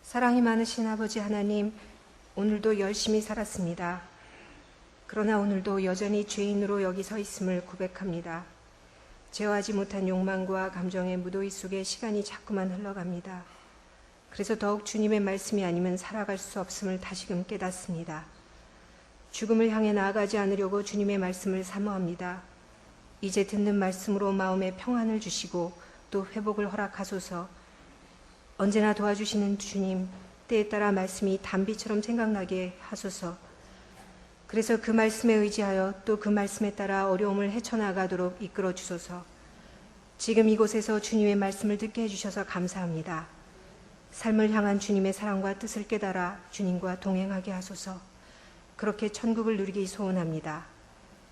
사랑이 많으신 아버지 하나님, 오늘도 열심히 살았습니다. 그러나 오늘도 여전히 죄인으로 여기 서 있음을 고백합니다. 제어하지 못한 욕망과 감정의 무더위 속에 시간이 자꾸만 흘러갑니다. 그래서 더욱 주님의 말씀이 아니면 살아갈 수 없음을 다시금 깨닫습니다. 죽음을 향해 나아가지 않으려고 주님의 말씀을 사모합니다. 이제 듣는 말씀으로 마음에 평안을 주시고 또 회복을 허락하소서. 언제나 도와주시는 주님, 때에 따라 말씀이 단비처럼 생각나게 하소서. 그래서 그 말씀에 의지하여 또 그 말씀에 따라 어려움을 헤쳐나가도록 이끌어 주소서. 지금 이곳에서 주님의 말씀을 듣게 해주셔서 감사합니다. 삶을 향한 주님의 사랑과 뜻을 깨달아 주님과 동행하게 하소서. 그렇게 천국을 누리기 소원합니다.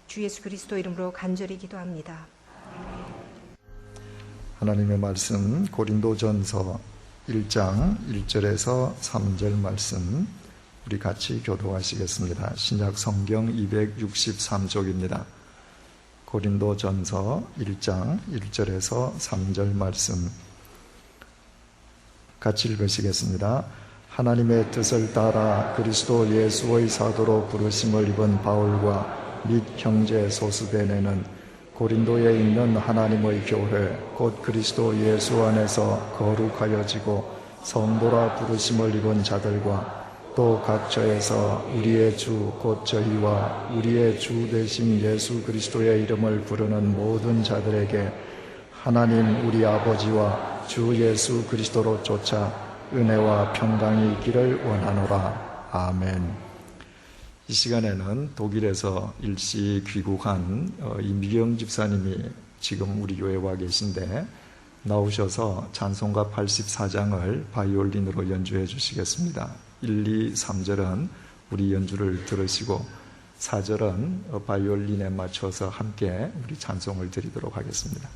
주 예수 그리스도 이름으로 간절히 기도합니다. 하나님의 말씀 고린도전서 1장 1절에서 3절 말씀 우리 같이 교독하시겠습니다. 신약 성경 263쪽입니다. 고린도전서 1장 1절에서 3절 말씀 같이 읽으시겠습니다. 하나님의 뜻을 따라 그리스도 예수의 사도로 부르심을 입은 바울과 및 형제 소스데네는 고린도에 있는 하나님의 교회 곧 그리스도 예수 안에서 거룩하여지고 성도라 부르심을 입은 자들과 또 각처에서 우리의 주 곧 저희와 우리의 주 되신 예수 그리스도의 이름을 부르는 모든 자들에게 하나님 우리 아버지와 주 예수 그리스도로 쫓아 은혜와 평강이 있기를 원하노라. 아멘. 이 시간에는 독일에서 일시 귀국한 이미경 집사님이 지금 우리 교회에 와 계신데 나오셔서 찬송가 84장을 바이올린으로 연주해 주시겠습니다. 1, 2, 3절은 우리 연주를 들으시고 4절은 바이올린에 맞춰서 함께 우리 찬송을 드리도록 하겠습니다.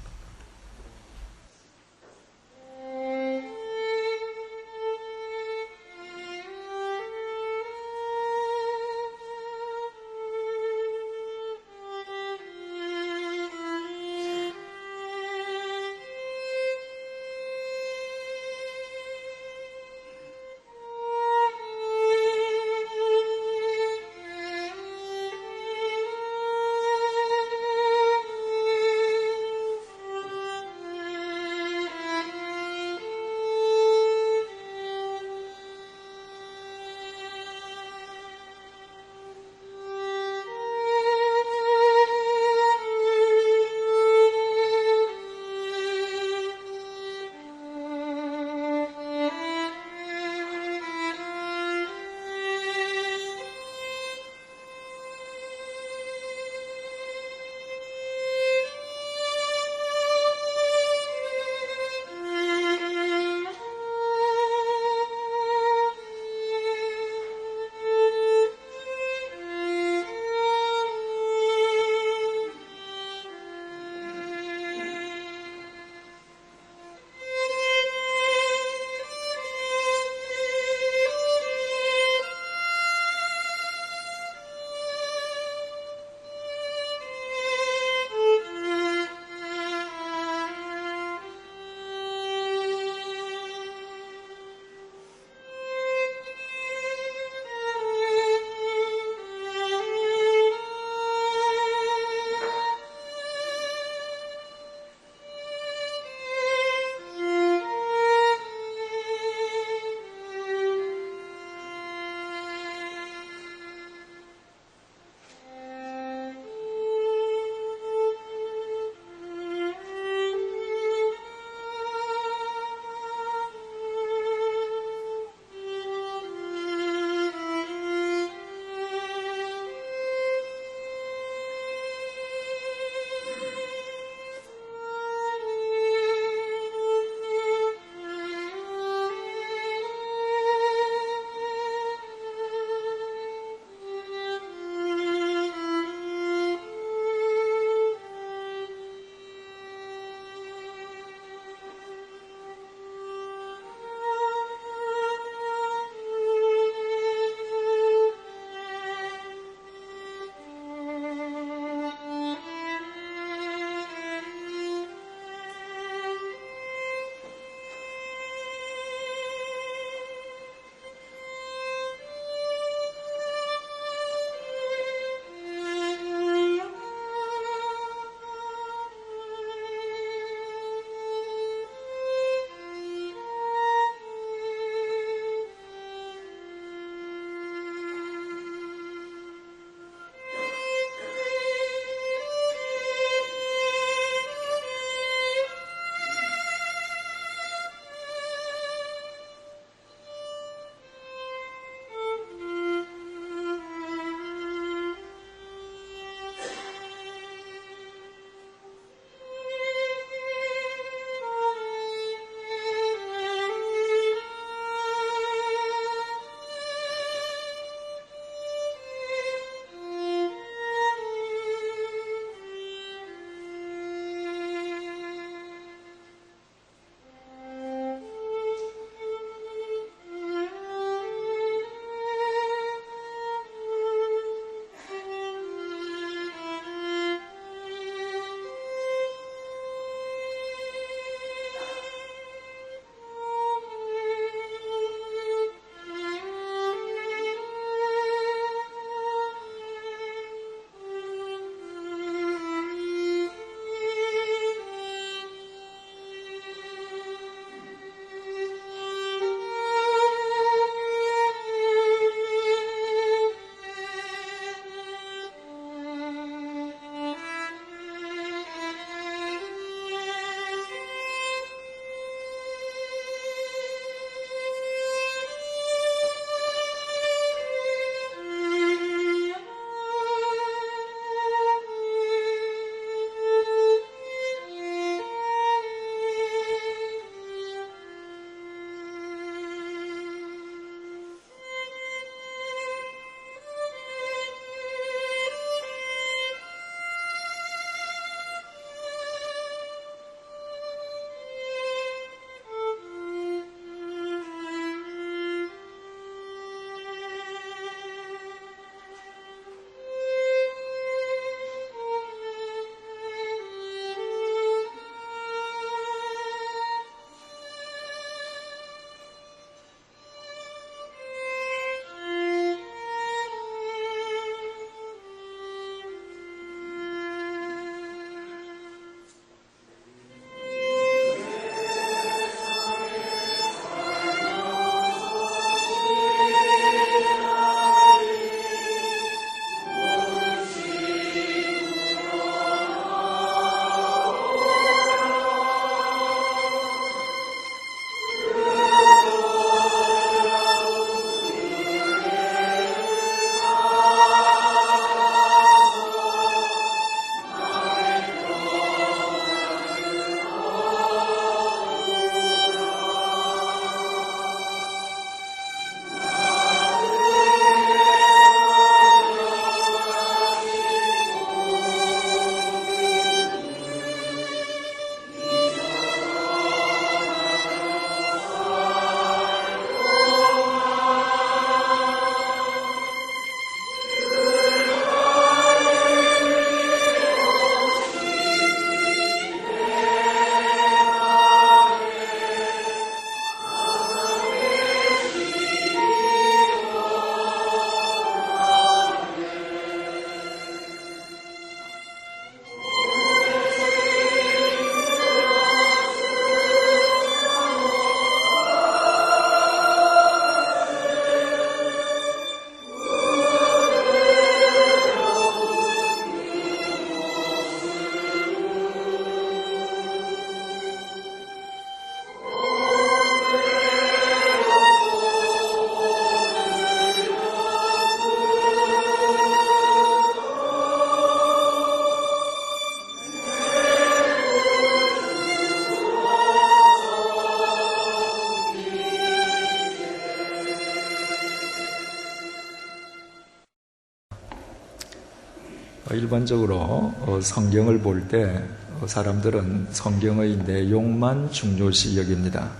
일반적으로 성경을 볼 때 사람들은 성경의 내용만 중요시 여깁니다.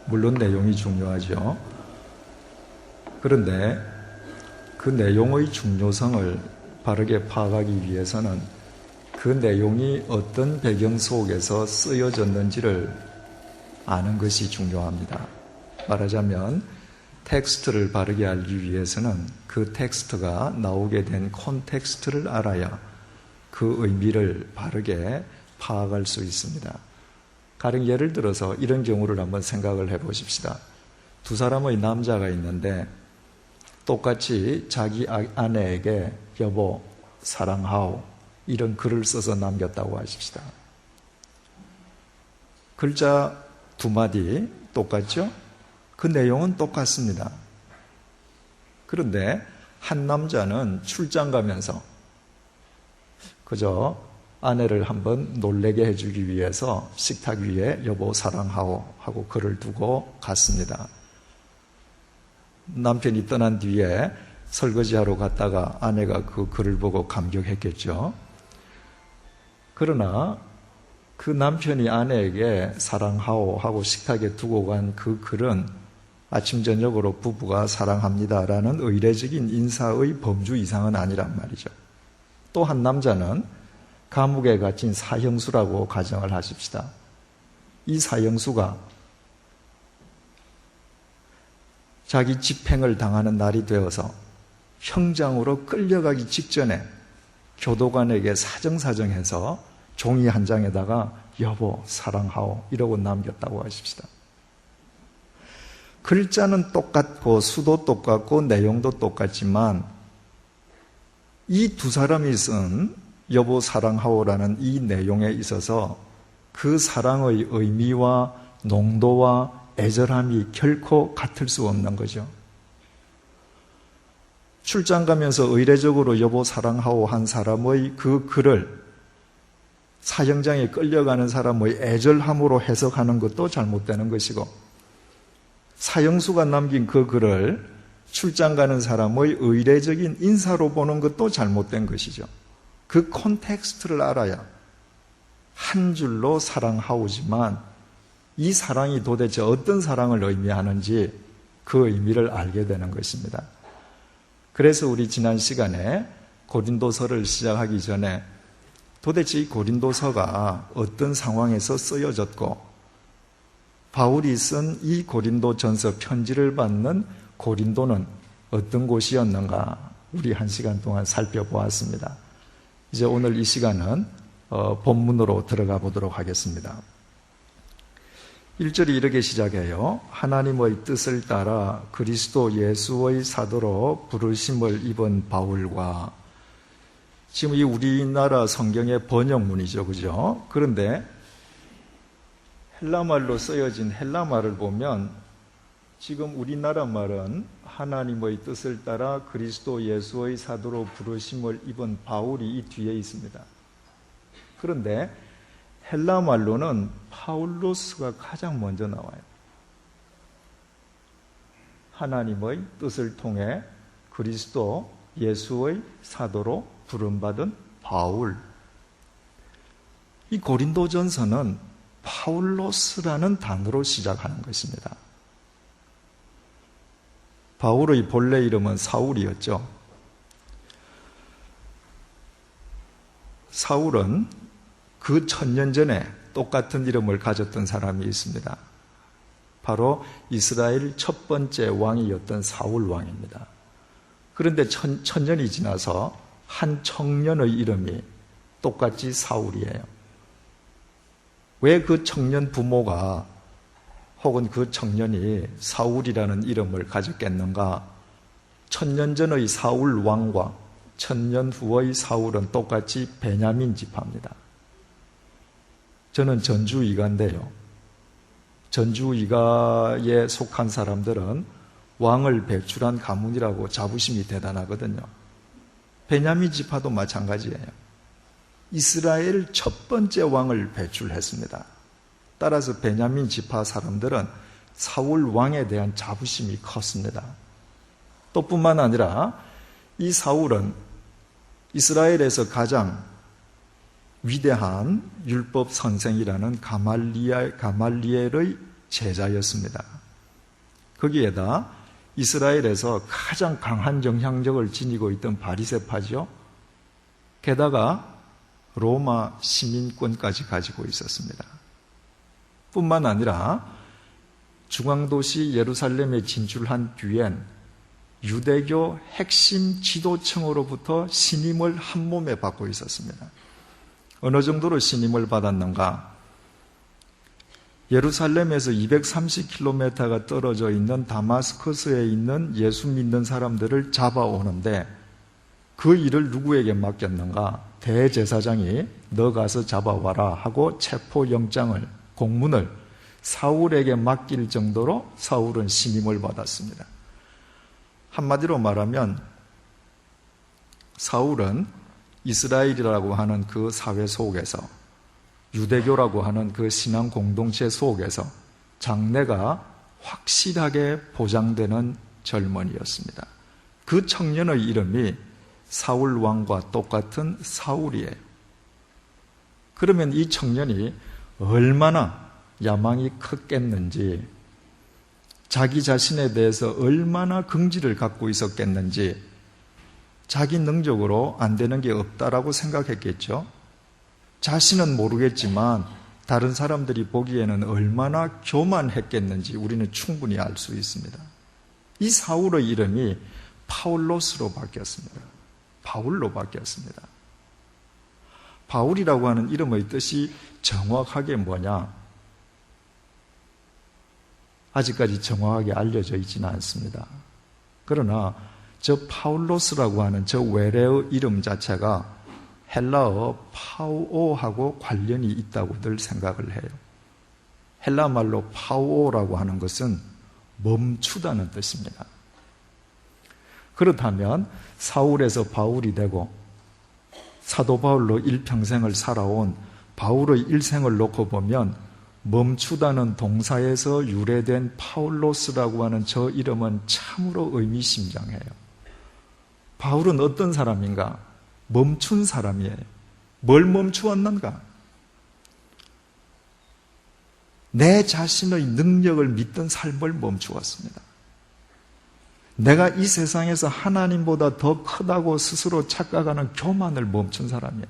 물론 내용이 중요하죠. 그런데 그 내용의 중요성을 바르게 파악하기 위해서는 그 내용이 어떤 배경 속에서 쓰여졌는지를 아는 것이 중요합니다. 말하자면 텍스트를 바르게 알기 위해서는 그 텍스트가 나오게 된 콘텍스트를 알아야 그 의미를 바르게 파악할 수 있습니다. 가령 예를 들어서 이런 경우를 한번 생각을 해보십시다. 두 사람의 남자가 있는데 똑같이 자기 아내에게 여보 사랑하오 이런 글을 써서 남겼다고 하십시다. 글자 두 마디 똑같죠? 그 내용은 똑같습니다. 그런데 한 남자는 출장 가면서 그저 아내를 한번 놀래게 해주기 위해서 식탁 위에 여보 사랑하오 하고 글을 두고 갔습니다. 남편이 떠난 뒤에 설거지하러 갔다가 아내가 그 글을 보고 감격했겠죠. 그러나 그 남편이 아내에게 사랑하오 하고 식탁에 두고 간 그 글은 아침 저녁으로 부부가 사랑합니다라는 의례적인 인사의 범주 이상은 아니란 말이죠. 또 한 남자는 감옥에 갇힌 사형수라고 가정을 하십시다. 이 사형수가 자기 집행을 당하는 날이 되어서 형장으로 끌려가기 직전에 교도관에게 사정사정해서 종이 한 장에다가 여보 사랑하오 이러고 남겼다고 하십시다. 글자는 똑같고 수도 똑같고 내용도 똑같지만 이 두 사람이 쓴 여보 사랑하오라는 이 내용에 있어서 그 사랑의 의미와 농도와 애절함이 결코 같을 수 없는 거죠. 출장 가면서 의례적으로 여보 사랑하오 한 사람의 그 글을 사형장에 끌려가는 사람의 애절함으로 해석하는 것도 잘못되는 것이고, 사형수가 남긴 그 글을 출장 가는 사람의 의례적인 인사로 보는 것도 잘못된 것이죠. 그 콘텍스트를 알아야 한 줄로 사랑하오지만 이 사랑이 도대체 어떤 사랑을 의미하는지 그 의미를 알게 되는 것입니다. 그래서 우리 지난 시간에 고린도서를 시작하기 전에 도대체 이 고린도서가 어떤 상황에서 쓰여졌고 바울이 쓴 이 고린도전서 편지를 받는 고린도는 어떤 곳이었는가 우리 한 시간 동안 살펴보았습니다. 이제 오늘 이 시간은 본문으로 들어가 보도록 하겠습니다. 1절이 이렇게 시작해요. 하나님의 뜻을 따라 그리스도 예수의 사도로 부르심을 입은 바울과, 지금 이 우리나라 성경의 번역문이죠. 그죠? 그런데 헬라말로 쓰여진 헬라말을 보면 지금 우리나라 말은 하나님의 뜻을 따라 그리스도 예수의 사도로 부르심을 입은 바울이 이 뒤에 있습니다. 그런데 헬라말로는 파울로스가 가장 먼저 나와요. 하나님의 뜻을 통해 그리스도 예수의 사도로 부름받은 바울. 이 고린도전서는 파울로스라는 단어로 시작하는 것입니다. 바울의 본래 이름은 사울이었죠. 사울은 그 1000년 전에 똑같은 이름을 가졌던 사람이 있습니다. 바로 이스라엘 첫 번째 왕이었던 사울 왕입니다. 그런데 1000년이 지나서 한 청년의 이름이 똑같이 사울이에요. 왜 그 청년 부모가 혹은 그 청년이 사울이라는 이름을 가졌겠는가? 1000년 전의 사울 왕과 1000년 후의 사울은 똑같이 베냐민 지파입니다. 저는 전주 이가인데요. 전주 이가에 속한 사람들은 왕을 배출한 가문이라고 자부심이 대단하거든요. 베냐민 지파도 마찬가지예요. 이스라엘 첫 번째 왕을 배출했습니다. 따라서 베냐민 지파 사람들은 사울 왕에 대한 자부심이 컸습니다. 또 뿐만 아니라 이 사울은 이스라엘에서 가장 위대한 율법 선생이라는 가말리엘의 제자였습니다. 거기에다 이스라엘에서 가장 강한 영향력을 지니고 있던 바리새파죠. 게다가 로마 시민권까지 가지고 있었습니다. 뿐만 아니라 중앙도시 예루살렘에 진출한 뒤엔 유대교 핵심 지도층으로부터 신임을 한 몸에 받고 있었습니다. 어느 정도로 신임을 받았는가? 예루살렘에서 230km가 떨어져 있는 다마스커스에 있는 예수 믿는 사람들을 잡아오는데 그 일을 누구에게 맡겼는가? 대제사장이 너 가서 잡아와라 하고 체포영장을, 공문을 사울에게 맡길 정도로 사울은 신임을 받았습니다. 한마디로 말하면 사울은 이스라엘이라고 하는 그 사회 속에서, 유대교라고 하는 그 신앙 공동체 속에서 장래가 확실하게 보장되는 젊은이였습니다. 그 청년의 이름이 사울 왕과 똑같은 사울이에요. 그러면 이 청년이 얼마나 야망이 컸겠는지, 자기 자신에 대해서 얼마나 긍지를 갖고 있었겠는지, 자기 능력으로 안 되는 게 없다라고 생각했겠죠. 자신은 모르겠지만 다른 사람들이 보기에는 얼마나 교만했겠는지 우리는 충분히 알 수 있습니다. 이 사울의 이름이 파울로스로 바뀌었습니다. 바울로 바뀌었습니다. 바울이라고 하는 이름의 뜻이 정확하게 뭐냐? 아직까지 정확하게 알려져 있지는 않습니다. 그러나 저 파울로스라고 하는 저 외래의 이름 자체가 헬라어 파우오하고 관련이 있다고들 생각을 해요. 헬라 말로 파우오라고 하는 것은 멈추다는 뜻입니다. 그렇다면 사울에서 바울이 되고 사도 바울로 일평생을 살아온 바울의 일생을 놓고 보면 멈추다는 동사에서 유래된 파울로스라고 하는 저 이름은 참으로 의미심장해요. 바울은 어떤 사람인가? 멈춘 사람이에요. 뭘 멈추었는가? 내 자신의 능력을 믿던 삶을 멈추었습니다. 내가 이 세상에서 하나님보다 더 크다고 스스로 착각하는 교만을 멈춘 사람이에요.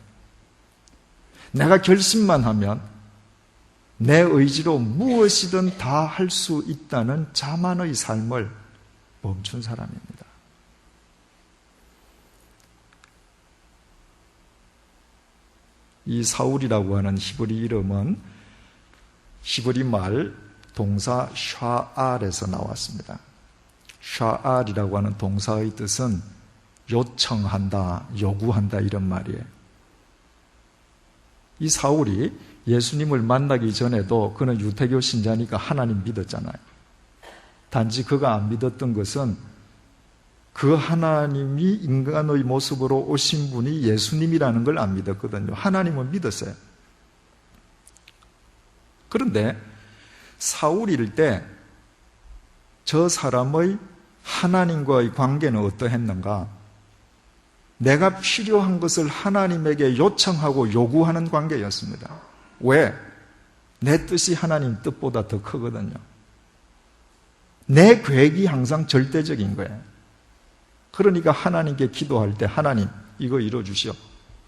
내가 결심만 하면 내 의지로 무엇이든 다 할 수 있다는 자만의 삶을 멈춘 사람입니다. 이 사울이라고 하는 히브리 이름은 히브리 말 동사 샤알에서 나왔습니다. 샤알이라고 하는 동사의 뜻은 요청한다, 요구한다 이런 말이에요. 이 사울이 예수님을 만나기 전에도 그는 유대교 신자니까 하나님 믿었잖아요. 단지 그가 안 믿었던 것은 그 하나님이 인간의 모습으로 오신 분이 예수님이라는 걸 안 믿었거든요. 하나님은 믿었어요. 그런데 사울일 때 저 사람의 하나님과의 관계는 어떠했는가? 내가 필요한 것을 하나님에게 요청하고 요구하는 관계였습니다. 왜? 내 뜻이 하나님 뜻보다 더 크거든요. 내 계획이 항상 절대적인 거예요. 그러니까 하나님께 기도할 때 하나님 이거 이뤄주시오.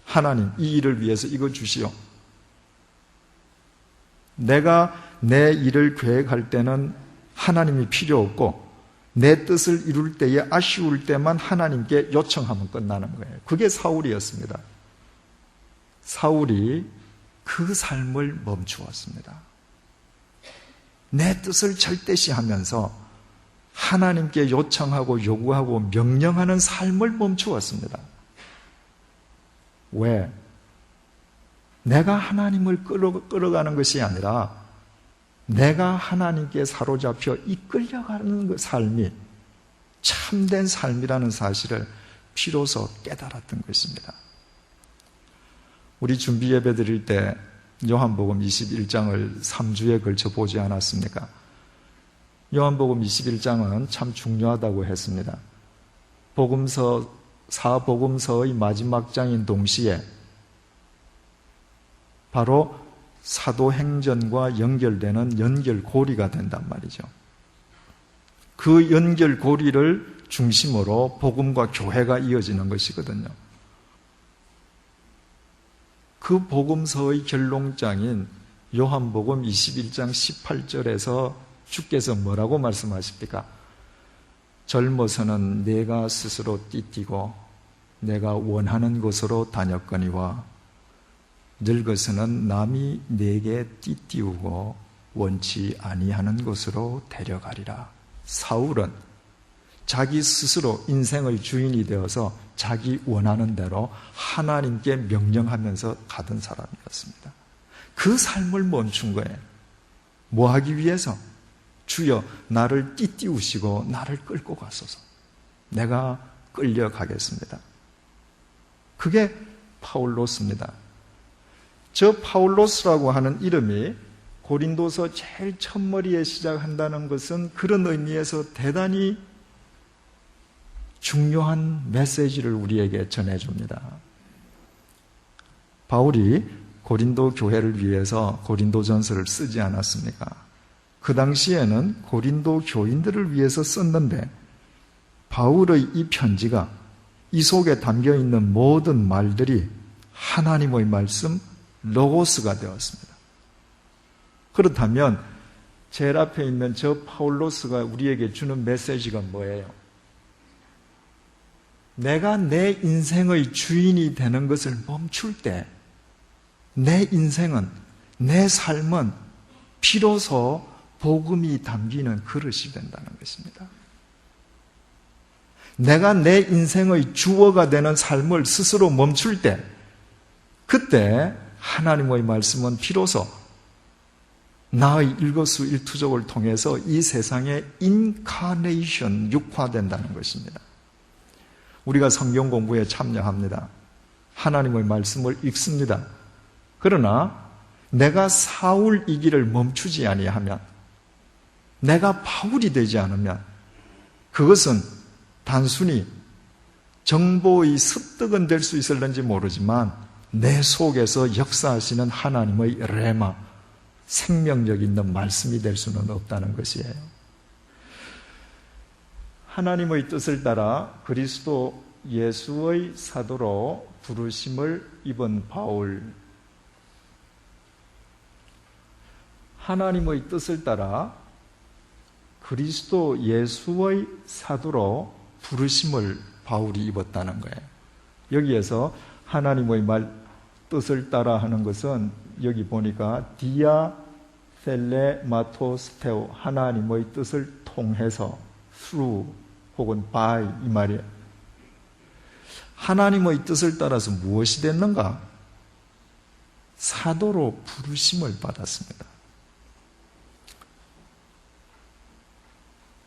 하나님 이 일을 위해서 이거 주시오. 내가 내 일을 계획할 때는 하나님이 필요 없고 내 뜻을 이룰 때에 아쉬울 때만 하나님께 요청하면 끝나는 거예요. 그게 사울이었습니다. 사울이 그 삶을 멈추었습니다. 내 뜻을 절대시하면서 하나님께 요청하고 요구하고 명령하는 삶을 멈추었습니다. 왜? 내가 하나님을 끌어가는 것이 아니라 내가 하나님께 사로잡혀 이끌려가는 그 삶이 참된 삶이라는 사실을 비로소 깨달았던 것입니다. 우리 준비 예배 드릴 때 요한복음 21장을 3주에 걸쳐 보지 않았습니까? 요한복음 21장은 참 중요하다고 했습니다. 복음서 사복음서의 마지막 장인 동시에 바로 사도행전과 연결되는 연결고리가 된단 말이죠. 그 연결고리를 중심으로 복음과 교회가 이어지는 것이거든요. 그 복음서의 결론장인 요한복음 21장 18절에서 주께서 뭐라고 말씀하십니까? 젊어서는 내가 스스로 띠띠고 내가 원하는 곳으로 다녔거니와 늙어서는 남이 내게 띠띠우고 원치 아니하는 곳으로 데려가리라. 사울은 자기 스스로 인생의 주인이 되어서 자기 원하는 대로 하나님께 명령하면서 가던 사람이었습니다. 그 삶을 멈춘 거예요. 뭐 하기 위해서? 주여 나를 띠띠우시고 나를 끌고 가소서. 내가 끌려가겠습니다. 그게 파울로스입니다. 저 파울로스라고 하는 이름이 고린도서 제일 첫머리에 시작한다는 것은 그런 의미에서 대단히 중요한 메시지를 우리에게 전해줍니다. 바울이 고린도 교회를 위해서 고린도전서를 쓰지 않았습니까? 그 당시에는 고린도 교인들을 위해서 썼는데 바울의 이 편지가 이 속에 담겨있는 모든 말들이 하나님의 말씀 로고스가 되었습니다. 그렇다면 제일 앞에 있는 저 파울로스가 우리에게 주는 메시지가 뭐예요? 내가 내 인생의 주인이 되는 것을 멈출 때 내 인생은, 내 삶은 비로소 복음이 담기는 그릇이 된다는 것입니다. 내가 내 인생의 주어가 되는 삶을 스스로 멈출 때 그때 하나님의 말씀은 비로소 나의 일거수일투족을 통해서 이 세상에 인카네이션, 육화된다는 것입니다. 우리가 성경 공부에 참여합니다. 하나님의 말씀을 읽습니다. 그러나 내가 사울이기를 멈추지 아니하면, 내가 바울이 되지 않으면 그것은 단순히 정보의 습득은 될 수 있을는지 모르지만 내 속에서 역사하시는 하나님의 레마, 생명력 있는 말씀이 될 수는 없다는 것이에요. 하나님의 뜻을 따라 그리스도 예수의 사도로 부르심을 입은 바울, 하나님의 뜻을 따라 그리스도 예수의 사도로 부르심을 바울이 입었다는 거예요. 여기에서 하나님의 뜻을 따라 하는 것은 여기 보니까 디아 셀레마토스테오, 하나님의 뜻을 통해서 through 혹은 by 이 말이에요. 하나님의 뜻을 따라서 무엇이 됐는가? 사도로 부르심을 받았습니다.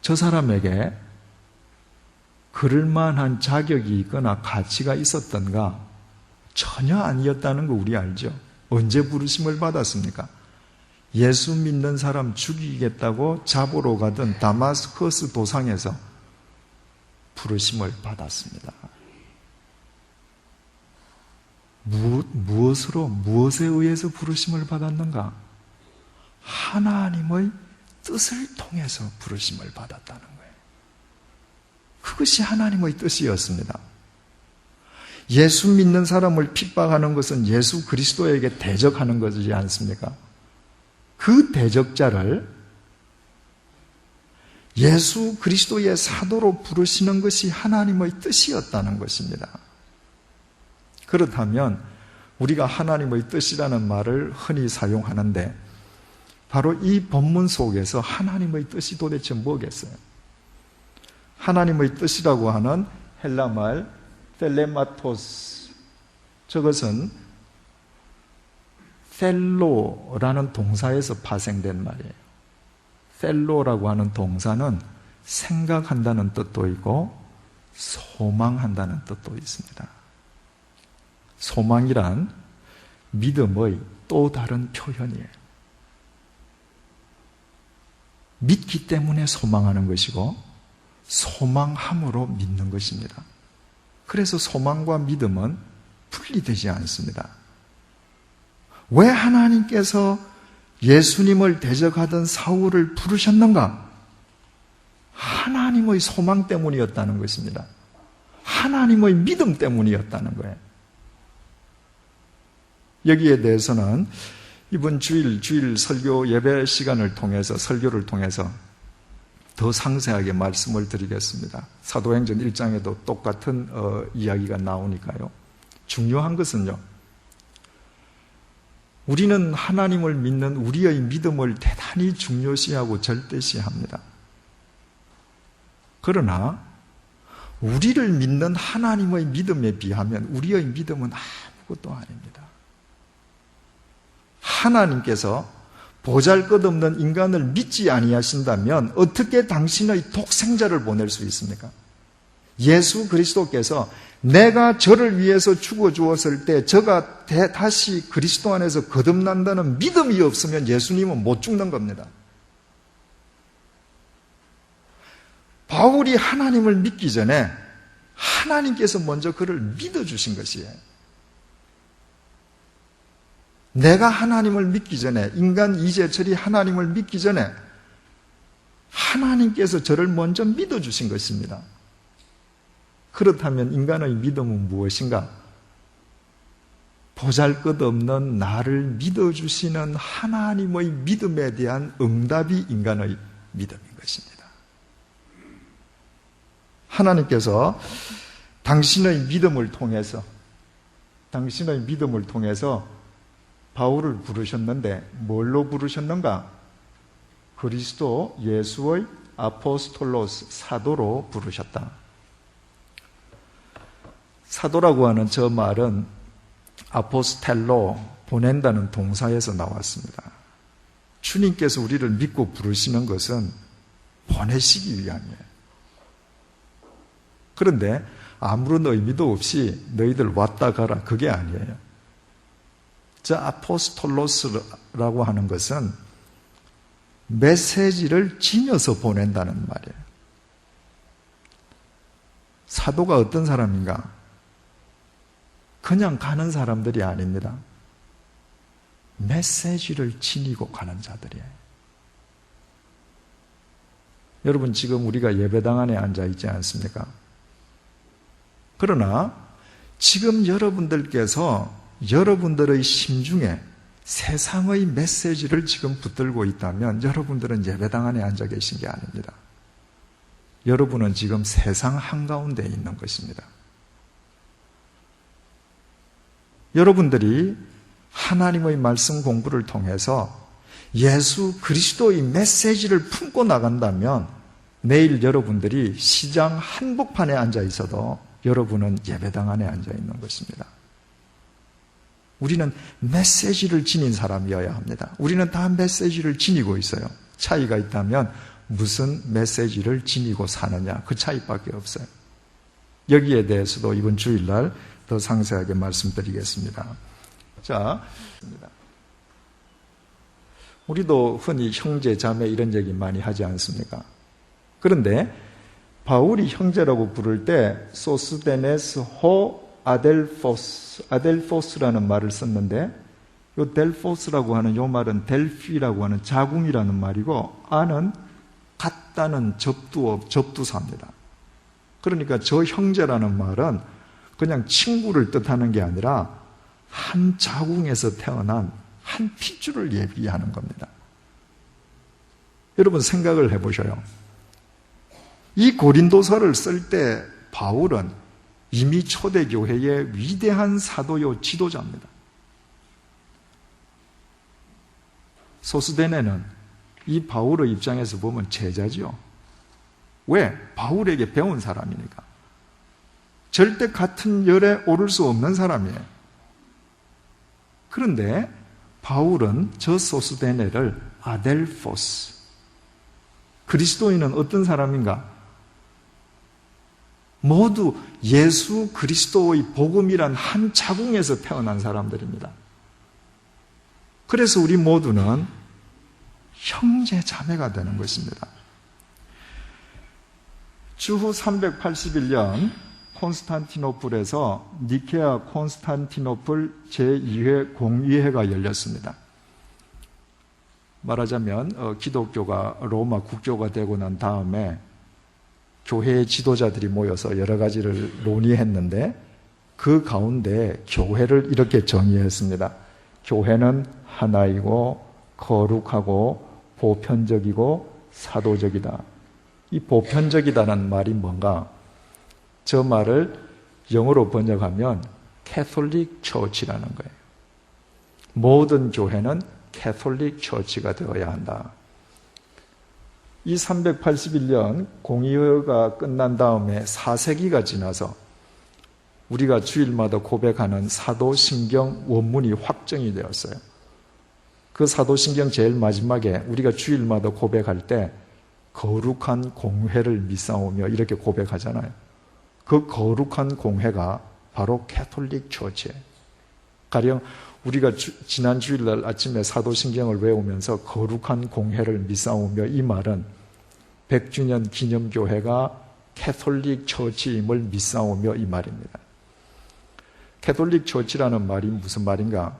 저 사람에게 그럴 만한 자격이 있거나 가치가 있었던가? 전혀 아니었다는 거 우리 알죠? 언제 부르심을 받았습니까? 예수 믿는 사람 죽이겠다고 잡으러 가던 다마스커스 도상에서 부르심을 받았습니다. 무엇에 의해서 부르심을 받았는가? 하나님의 뜻을 통해서 부르심을 받았다는 거예요. 그것이 하나님의 뜻이었습니다. 예수 믿는 사람을 핍박하는 것은 예수 그리스도에게 대적하는 것이지 않습니까? 그 대적자를 예수 그리스도의 사도로 부르시는 것이 하나님의 뜻이었다는 것입니다. 그렇다면 우리가 하나님의 뜻이라는 말을 흔히 사용하는데 바로 이 본문 속에서 하나님의 뜻이 도대체 뭐겠어요? 하나님의 뜻이라고 하는 헬라말 텔레마토스, 저것은 셀로라는 동사에서 파생된 말이에요. 셀로라고 하는 동사는 생각한다는 뜻도 있고 소망한다는 뜻도 있습니다. 소망이란 믿음의 또 다른 표현이에요. 믿기 때문에 소망하는 것이고 소망함으로 믿는 것입니다. 그래서 소망과 믿음은 분리되지 않습니다. 왜 하나님께서 예수님을 대적하던 사울을 부르셨는가? 하나님의 소망 때문이었다는 것입니다. 하나님의 믿음 때문이었다는 거예요. 여기에 대해서는 이번 주일 설교 예배 시간을 통해서, 설교를 통해서 더 상세하게 말씀을 드리겠습니다. 사도행전 1장에도 똑같은 이야기가 나오니까요. 중요한 것은요, 우리는 하나님을 믿는 우리의 믿음을 대단히 중요시하고 절대시합니다. 그러나 우리를 믿는 하나님의 믿음에 비하면 우리의 믿음은 아무것도 아닙니다. 하나님께서 보잘것없는 인간을 믿지 아니하신다면 어떻게 당신의 독생자를 보낼 수 있습니까? 예수 그리스도께서 내가 저를 위해서 죽어 주었을 때 저가 다시 그리스도 안에서 거듭난다는 믿음이 없으면 예수님은 못 죽는 겁니다. 바울이 하나님을 믿기 전에 하나님께서 먼저 그를 믿어주신 것이에요. 내가 하나님을 믿기 전에, 인간 이재철이 하나님을 믿기 전에 하나님께서 저를 먼저 믿어주신 것입니다. 그렇다면 인간의 믿음은 무엇인가? 보잘것없는 나를 믿어주시는 하나님의 믿음에 대한 응답이 인간의 믿음인 것입니다. 하나님께서 당신의 믿음을 통해서 바울을 부르셨는데 뭘로 부르셨는가? 그리스도 예수의 아포스톨로스, 사도로 부르셨다. 사도라고 하는 저 말은 아포스텔로, 보낸다는 동사에서 나왔습니다. 주님께서 우리를 믿고 부르시는 것은 보내시기 위함이에요. 그런데 아무런 의미도 없이 너희들 왔다 가라, 그게 아니에요. 저 아포스톨로스라고 하는 것은 메시지를 지녀서 보낸다는 말이에요. 사도가 어떤 사람인가? 그냥 가는 사람들이 아닙니다. 메시지를 지니고 가는 자들이에요. 여러분, 지금 우리가 예배당 안에 앉아 있지 않습니까? 그러나 지금 여러분들께서 여러분들의 심중에 세상의 메시지를 지금 붙들고 있다면 여러분들은 예배당 안에 앉아 계신 게 아닙니다. 여러분은 지금 세상 한가운데 있는 것입니다. 여러분들이 하나님의 말씀 공부를 통해서 예수 그리스도의 메시지를 품고 나간다면 내일 여러분들이 시장 한복판에 앉아 있어도 여러분은 예배당 안에 앉아 있는 것입니다. 우리는 메시지를 지닌 사람이어야 합니다. 우리는 다 메시지를 지니고 있어요. 차이가 있다면 무슨 메시지를 지니고 사느냐, 그 차이밖에 없어요. 여기에 대해서도 이번 주일날 더 상세하게 말씀드리겠습니다. 자, 우리도 흔히 형제, 자매 이런 얘기 많이 하지 않습니까? 그런데 바울이 형제라고 부를 때 소스데네스 호 아델포스라는 말을 썼는데, 요 델포스라고 하는 요 말은 델피라고 하는 자궁이라는 말이고, 아는 같다는 접두사입니다. 그러니까 저 형제라는 말은 그냥 친구를 뜻하는 게 아니라 한 자궁에서 태어난 한 핏줄을 얘기하는 겁니다. 여러분 생각을 해보셔요. 이 고린도서를 쓸 때 바울은 이미 초대교회의 위대한 사도요 지도자입니다. 소스데네는 이 바울의 입장에서 보면 제자지요. 왜? 바울에게 배운 사람이니까. 절대 같은 열에 오를 수 없는 사람이에요. 그런데 바울은 저 소스데네를 아델포스, 그리스도인은 어떤 사람인가? 모두 예수 그리스도의 복음이란 한 자궁에서 태어난 사람들입니다. 그래서 우리 모두는 형제 자매가 되는 것입니다. 주후 381년 콘스탄티노플에서 니케아 콘스탄티노플 제2회 공의회가 열렸습니다. 말하자면 기독교가 로마 국교가 되고 난 다음에 교회의 지도자들이 모여서 여러 가지를 논의했는데 그 가운데 교회를 이렇게 정의했습니다. 교회는 하나이고 거룩하고 보편적이고 사도적이다. 이 보편적이다는 말이 뭔가? 저 말을 영어로 번역하면 캐톨릭 처치라는 거예요. 모든 교회는 캐톨릭 처치가 되어야 한다. 이 381년 공의회가 끝난 다음에 4세기가 지나서 우리가 주일마다 고백하는 사도신경 원문이 확정이 되었어요. 그 사도신경 제일 마지막에 우리가 주일마다 고백할 때 거룩한 공회를 믿사오며 이렇게 고백하잖아요. 그 거룩한 공회가 바로 캐톨릭 처치예요. 가령 우리가 지난 주일날 아침에 사도신경을 외우면서 거룩한 공회를 믿사오며 이 말은 100주년 기념교회가 캐톨릭 처치임을 믿사오며 이 말입니다. 캐톨릭 처치라는 말이 무슨 말인가?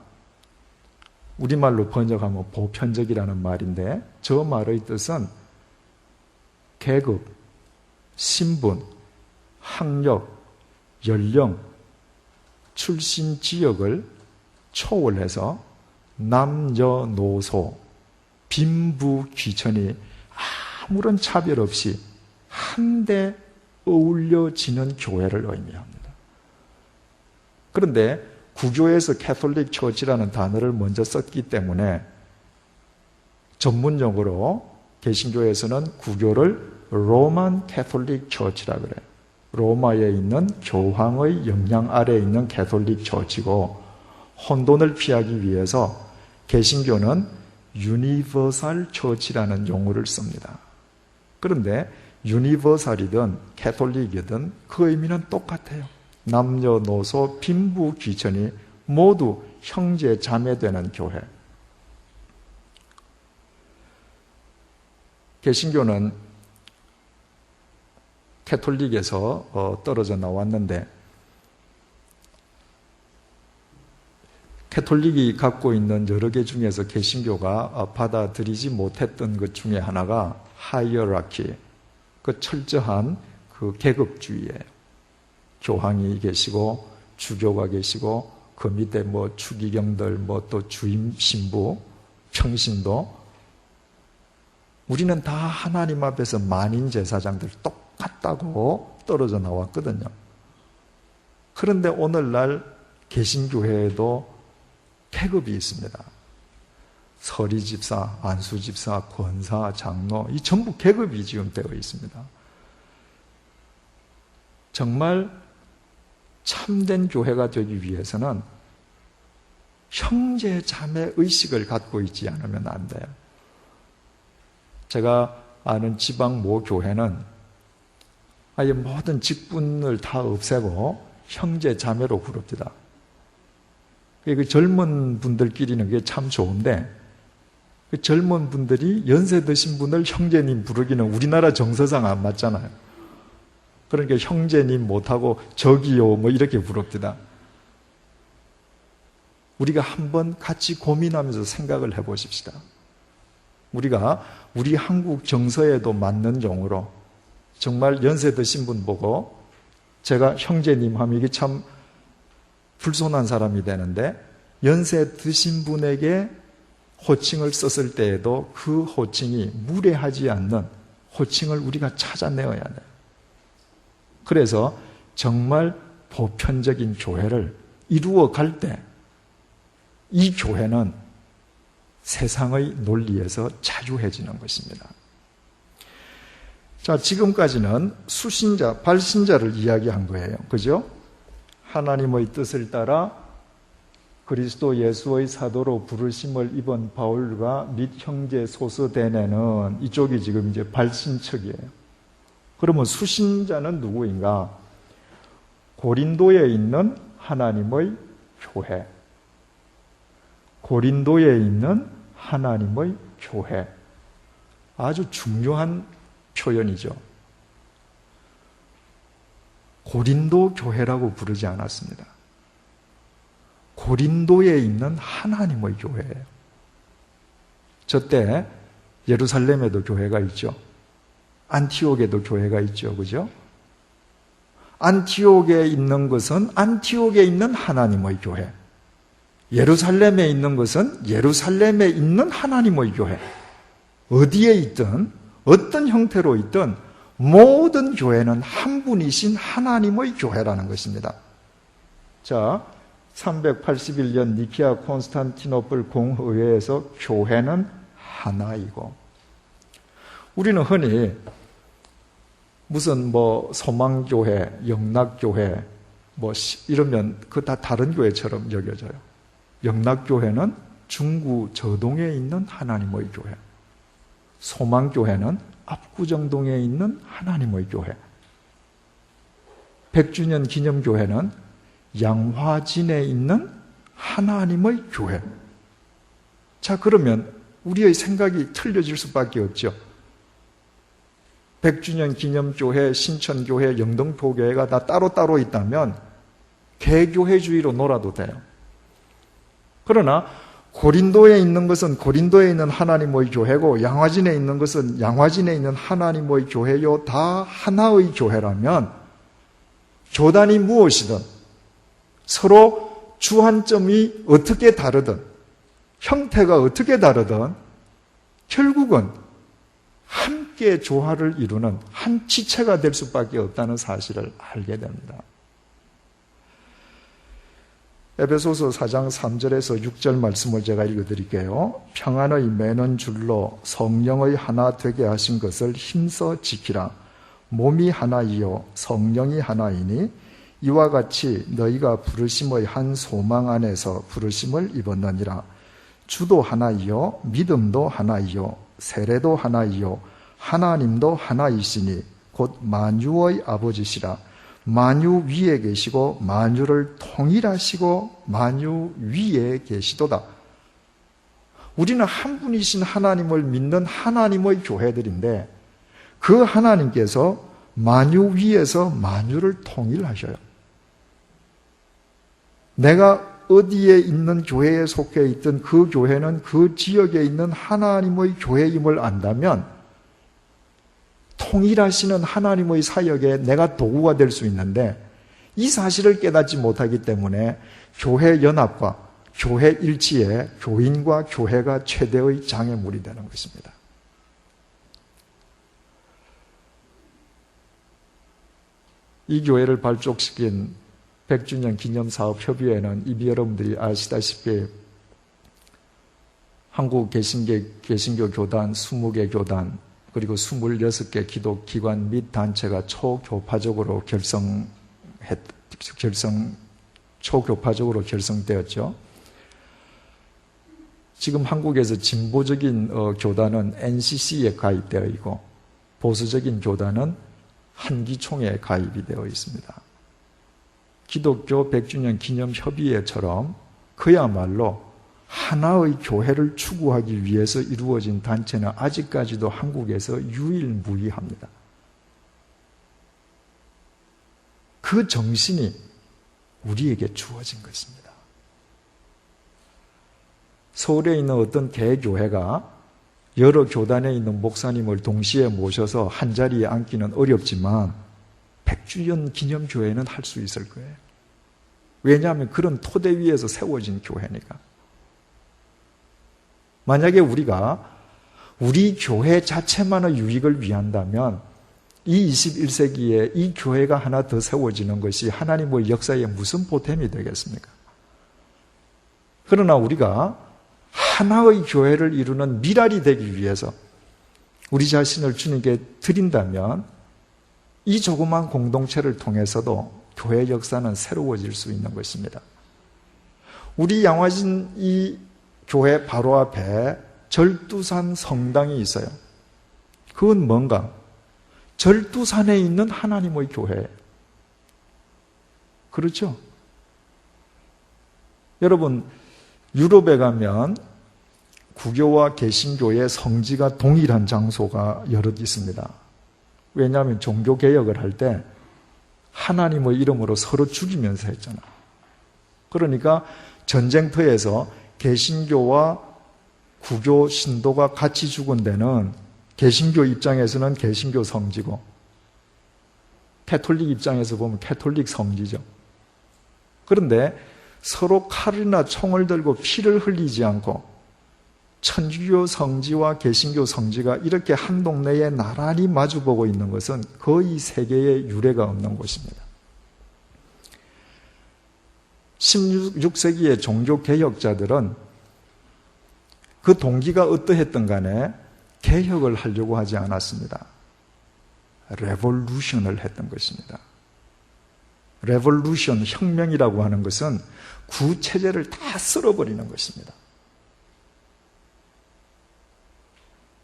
우리말로 번역하면 보편적이라는 말인데 저 말의 뜻은 계급, 신분, 학력, 연령, 출신 지역을 초월해서 남녀노소, 빈부귀천이 아무런 차별 없이 한데 어울려지는 교회를 의미합니다. 그런데 구교에서 캐톨릭 처치라는 단어를 먼저 썼기 때문에 전문용어로 개신교에서는 구교를 로만 캐톨릭 처치라 그래요. 로마에 있는 교황의 영향 아래에 있는 캐톨릭 처치고 혼돈을 피하기 위해서 개신교는 유니버설 처치라는 용어를 씁니다. 그런데 유니버설이든 캐톨릭이든 그 의미는 똑같아요. 남녀노소 빈부귀천이 모두 형제 자매되는 교회. 개신교는 캐톨릭에서 떨어져 나왔는데 캐톨릭이 갖고 있는 여러 개 중에서 개신교가 받아들이지 못했던 것 중에 하나가 하이어라키, 그 철저한 그 계급주의예요. 교황이 계시고 주교가 계시고 그 밑에 뭐 추기경들 또 주임 신부, 평신도 우리는 다 하나님 앞에서 만인 제사장들 똑같다고 떨어져 나왔거든요. 그런데 오늘날 개신교회에도 계급이 있습니다. 서리집사, 안수집사, 권사, 장로 이 전부 계급이 지금 되어 있습니다. 정말 참된 교회가 되기 위해서는 형제 자매 의식을 갖고 있지 않으면 안 돼요. 제가 아는 지방 모 교회는 아예 모든 직분을 다 없애고 형제 자매로 부릅니다. 그 젊은 분들끼리는 그게 참 좋은데 그 젊은 분들이 연세 드신 분을 형제님 부르기는 우리나라 정서상 안 맞잖아요. 그러니까 형제님 못하고 저기요 뭐 이렇게 부릅니다. 우리가 한번 같이 고민하면서 생각을 해보십시다. 우리가 우리 한국 정서에도 맞는 용어로 정말 연세 드신 분 보고 제가 형제님 하면 이게 참 불손한 사람이 되는데 연세 드신 분에게 호칭을 썼을 때에도 그 호칭이 무례하지 않는 호칭을 우리가 찾아내어야 돼요. 그래서 정말 보편적인 교회를 이루어 갈 때 이 교회는 세상의 논리에서 자유해지는 것입니다. 자, 지금까지는 수신자, 발신자를 이야기한 거예요. 그죠? 하나님의 뜻을 따라 그리스도 예수의 사도로 부르심을 입은 바울과 및 형제 소스데네는 이쪽이 지금 이제 발신척이에요. 그러면 수신자는 누구인가? 고린도에 있는 하나님의 교회. 고린도에 있는 하나님의 교회. 아주 중요한 표현이죠. 고린도 교회라고 부르지 않았습니다. 고린도에 있는 하나님의 교회예요. 저때 예루살렘에도 교회가 있죠. 안티옥에도 교회가 있죠. 그죠? 안티옥에 있는 것은 안티옥에 있는 하나님의 교회. 예루살렘에 있는 것은 예루살렘에 있는 하나님의 교회. 어디에 있든 어떤 형태로 있든 모든 교회는 한 분이신 하나님의 교회라는 것입니다. 자, 381년 니케아 콘스탄티노플 공의회에서 교회는 하나이고, 우리는 흔히 무슨 소망교회, 영락교회 이러면 그 다 다른 교회처럼 여겨져요. 영락교회는 중구 저동에 있는 하나님의 교회, 소망교회는 압구정동에 있는 하나님의 교회, 백주년 기념교회는 양화진에 있는 하나님의 교회. 자, 그러면 우리의 생각이 틀려질 수밖에 없죠. 100주년 기념교회, 신천교회, 영등포교회가 다 따로따로 있다면 개교회주의로 놀아도 돼요. 그러나 고린도에 있는 것은 고린도에 있는 하나님의 교회고, 양화진에 있는 것은 양화진에 있는 하나님의 교회요, 다 하나의 교회라면 교단이 무엇이든 서로 주안점이 어떻게 다르든 형태가 어떻게 다르든 결국은 함께 조화를 이루는 한 지체가 될 수밖에 없다는 사실을 알게 됩니다. 에베소서 4장 3절에서 6절 말씀을 제가 읽어드릴게요. 평안의 매는 줄로 성령의 하나 되게 하신 것을 힘써 지키라. 몸이 하나이요 성령이 하나이니 이와 같이 너희가 부르심의 한 소망 안에서 부르심을 입었느니라. 주도 하나이요 믿음도 하나이요 세례도 하나이요 하나님도 하나이시니 곧 만유의 아버지시라. 만유 위에 계시고 만유를 통일하시고 만유 위에 계시도다. 우리는 한 분이신 하나님을 믿는 하나님의 교회들인데, 그 하나님께서 만유 위에서 만유를 통일하셔요. 내가 어디에 있는 교회에 속해 있든 그 교회는 그 지역에 있는 하나님의 교회임을 안다면 통일하시는 하나님의 사역에 내가 도구가 될 수 있는데, 이 사실을 깨닫지 못하기 때문에 교회 연합과 교회 일치에 교인과 교회가 최대의 장애물이 되는 것입니다. 이 교회를 발족시킨 100주년 기념사업협의회는 이미 여러분들이 아시다시피 한국 개신교 교단 20개 교단 그리고 26개 기독기관 및 단체가 초교파적으로 결성되었죠. 지금 한국에서 진보적인 교단은 NCC에 가입되어 있고, 보수적인 교단은 한기총에 가입이 되어 있습니다. 기독교 100주년 기념협의회처럼 그야말로 하나의 교회를 추구하기 위해서 이루어진 단체는 아직까지도 한국에서 유일무이합니다. 그 정신이 우리에게 주어진 것입니다. 서울에 있는 어떤 개교회가 여러 교단에 있는 목사님을 동시에 모셔서 한자리에 앉기는 어렵지만 100주년 기념교회는 할 수 있을 거예요. 왜냐하면 그런 토대 위에서 세워진 교회니까. 만약에 우리가 우리 교회 자체만의 유익을 위한다면 이 21세기에 이 교회가 하나 더 세워지는 것이 하나님의 역사에 무슨 보탬이 되겠습니까? 그러나 우리가 하나의 교회를 이루는 미랄이 되기 위해서 우리 자신을 주님께 드린다면 이 조그만 공동체를 통해서도 교회 역사는 새로워질 수 있는 것입니다. 우리 양화진 이 교회 바로 앞에 절두산 성당이 있어요. 그건 뭔가? 절두산에 있는 하나님의 교회예요. 그렇죠? 여러분, 유럽에 가면 구교와 개신교의 성지가 동일한 장소가 여럿 있습니다. 왜냐하면 종교개혁을 할 때 하나님의 이름으로 서로 죽이면서 했잖아. 그러니까 전쟁터에서 개신교와 구교 신도가 같이 죽은 데는 개신교 입장에서는 개신교 성지고 캐톨릭 입장에서 보면 캐톨릭 성지죠. 그런데 서로 칼이나 총을 들고 피를 흘리지 않고 천주교 성지와 개신교 성지가 이렇게 한 동네에 나란히 마주보고 있는 것은 거의 세계에 유례가 없는 곳입니다. 16세기의 종교개혁자들은 그 동기가 어떠했든 간에 개혁을 하려고 하지 않았습니다. 레볼루션을 했던 것입니다. 레볼루션, 혁명이라고 하는 것은 구체제를 다 쓸어버리는 것입니다.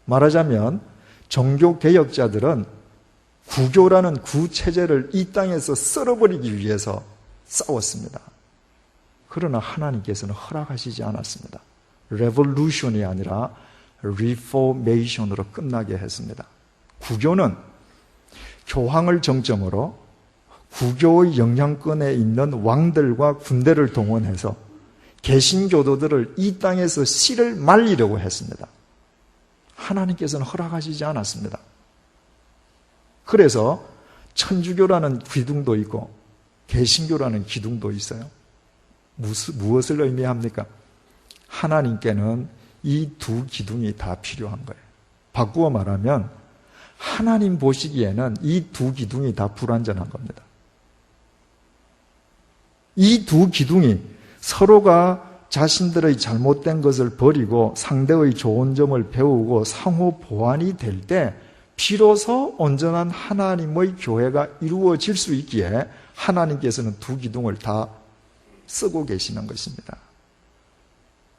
말하자면 종교개혁자들은 구교라는 구체제를 이 땅에서 쓸어버리기 위해서 싸웠습니다. 그러나 하나님께서는 허락하시지 않았습니다. 레볼루션이 아니라 리포메이션으로 끝나게 했습니다. 구교는 교황을 정점으로 구교의 영향권에 있는 왕들과 군대를 동원해서 개신교도들을 이 땅에서 씨를 말리려고 했습니다. 하나님께서는 허락하시지 않았습니다. 그래서 천주교라는 기둥도 있고 개신교라는 기둥도 있어요. 무엇을 의미합니까? 하나님께는 이 두 기둥이 다 필요한 거예요. 바꾸어 말하면 하나님 보시기에는 이 두 기둥이 다 불완전한 겁니다. 이 두 기둥이 서로가 자신들의 잘못된 것을 버리고 상대의 좋은 점을 배우고 상호 보완이 될 때 비로소 온전한 하나님의 교회가 이루어질 수 있기에 하나님께서는 두 기둥을 다 쓰고 계시는 것입니다.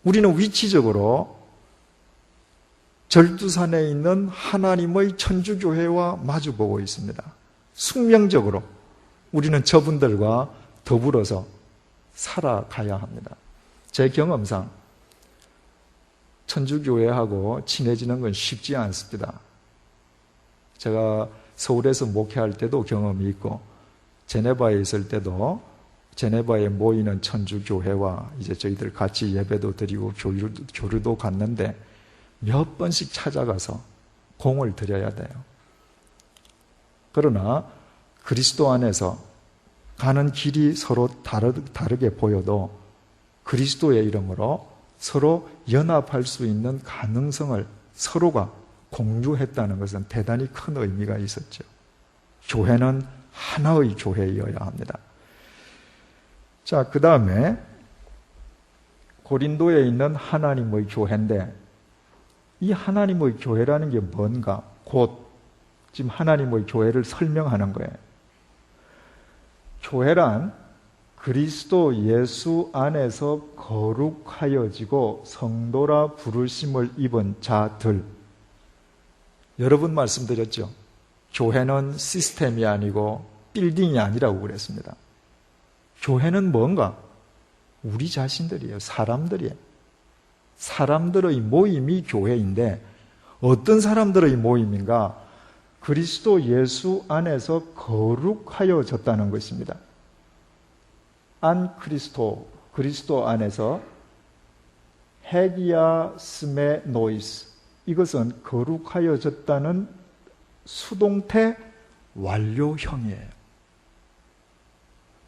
우리는 위치적으로 절두산에 있는 하나님의 천주교회와 마주보고 있습니다. 숙명적으로 우리는 저분들과 더불어서 살아가야 합니다. 제 경험상 천주교회하고 친해지는 건 쉽지 않습니다. 제가 서울에서 목회할 때도 경험이 있고 제네바에 있을 때도 제네바에 모이는 천주교회와 이제 저희들 같이 예배도 드리고 교류도 갔는데 몇 번씩 찾아가서 공을 들여야 돼요. 그러나 그리스도 안에서 가는 길이 서로 다르게 보여도 그리스도의 이름으로 서로 연합할 수 있는 가능성을 서로가 공유했다는 것은 대단히 큰 의미가 있었죠. 교회는 하나의 교회여야 합니다. 자, 그 다음에 고린도에 있는 하나님의 교회인데 이 하나님의 교회라는 게 뭔가? 곧 지금 하나님의 교회를 설명하는 거예요. 교회란 그리스도 예수 안에서 거룩하여지고 성도라 부르심을 입은 자들. 여러 번 말씀드렸죠. 교회는 시스템이 아니고 빌딩이 아니라고 그랬습니다. 교회는 뭔가? 우리 자신들이에요. 사람들이에요. 사람들의 모임이 교회인데 어떤 사람들의 모임인가? 그리스도 예수 안에서 거룩하여졌다는 것입니다. 안 그리스도 안에서 헤기아 스메 노이스, 이것은 거룩하여졌다는 수동태 완료형이에요.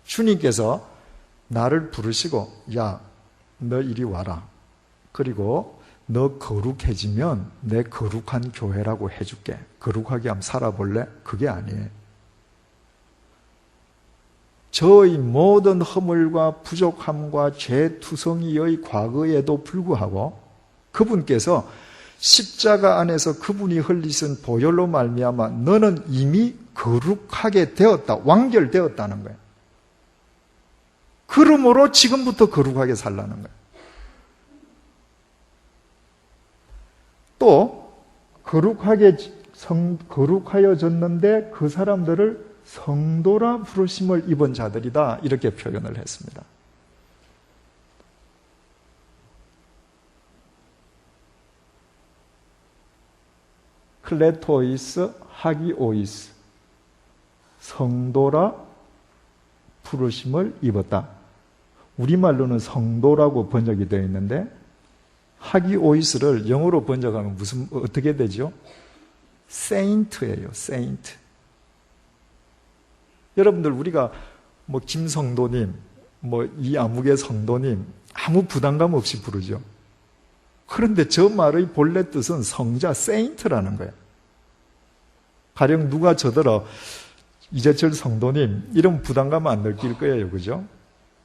주님께서 나를 부르시고 야, 너 이리 와라. 그리고 너 거룩해지면 내 거룩한 교회라고 해줄게. 거룩하게 하면 살아볼래? 그게 아니에요. 저의 모든 허물과 부족함과 죄투성이의 과거에도 불구하고 그분께서 십자가 안에서 그분이 흘리신 보혈로 말미암아 너는 이미 거룩하게 되었다. 완결되었다는 거예요. 그러므로 지금부터 거룩하게 살라는 거예요. 또 거룩하여졌는데 그 사람들을 성도라 부르심을 입은 자들이다, 이렇게 표현을 했습니다. 클레토이스 하기오이스, 성도라 부르심을 입었다. 우리말로는 성도라고 번역이 되어 있는데 하기오이스를 영어로 번역하면 어떻게 되죠? 세인트예요. 세인트. 여러분들 우리가 뭐 김성도님, 뭐 이아무개 성도님 아무 부담감 없이 부르죠. 그런데 저 말의 본래 뜻은 성자, 세인트라는 거예요. 가령 누가 저더러 이재철 성도님 이런 부담감 안 느낄 거예요. 그죠?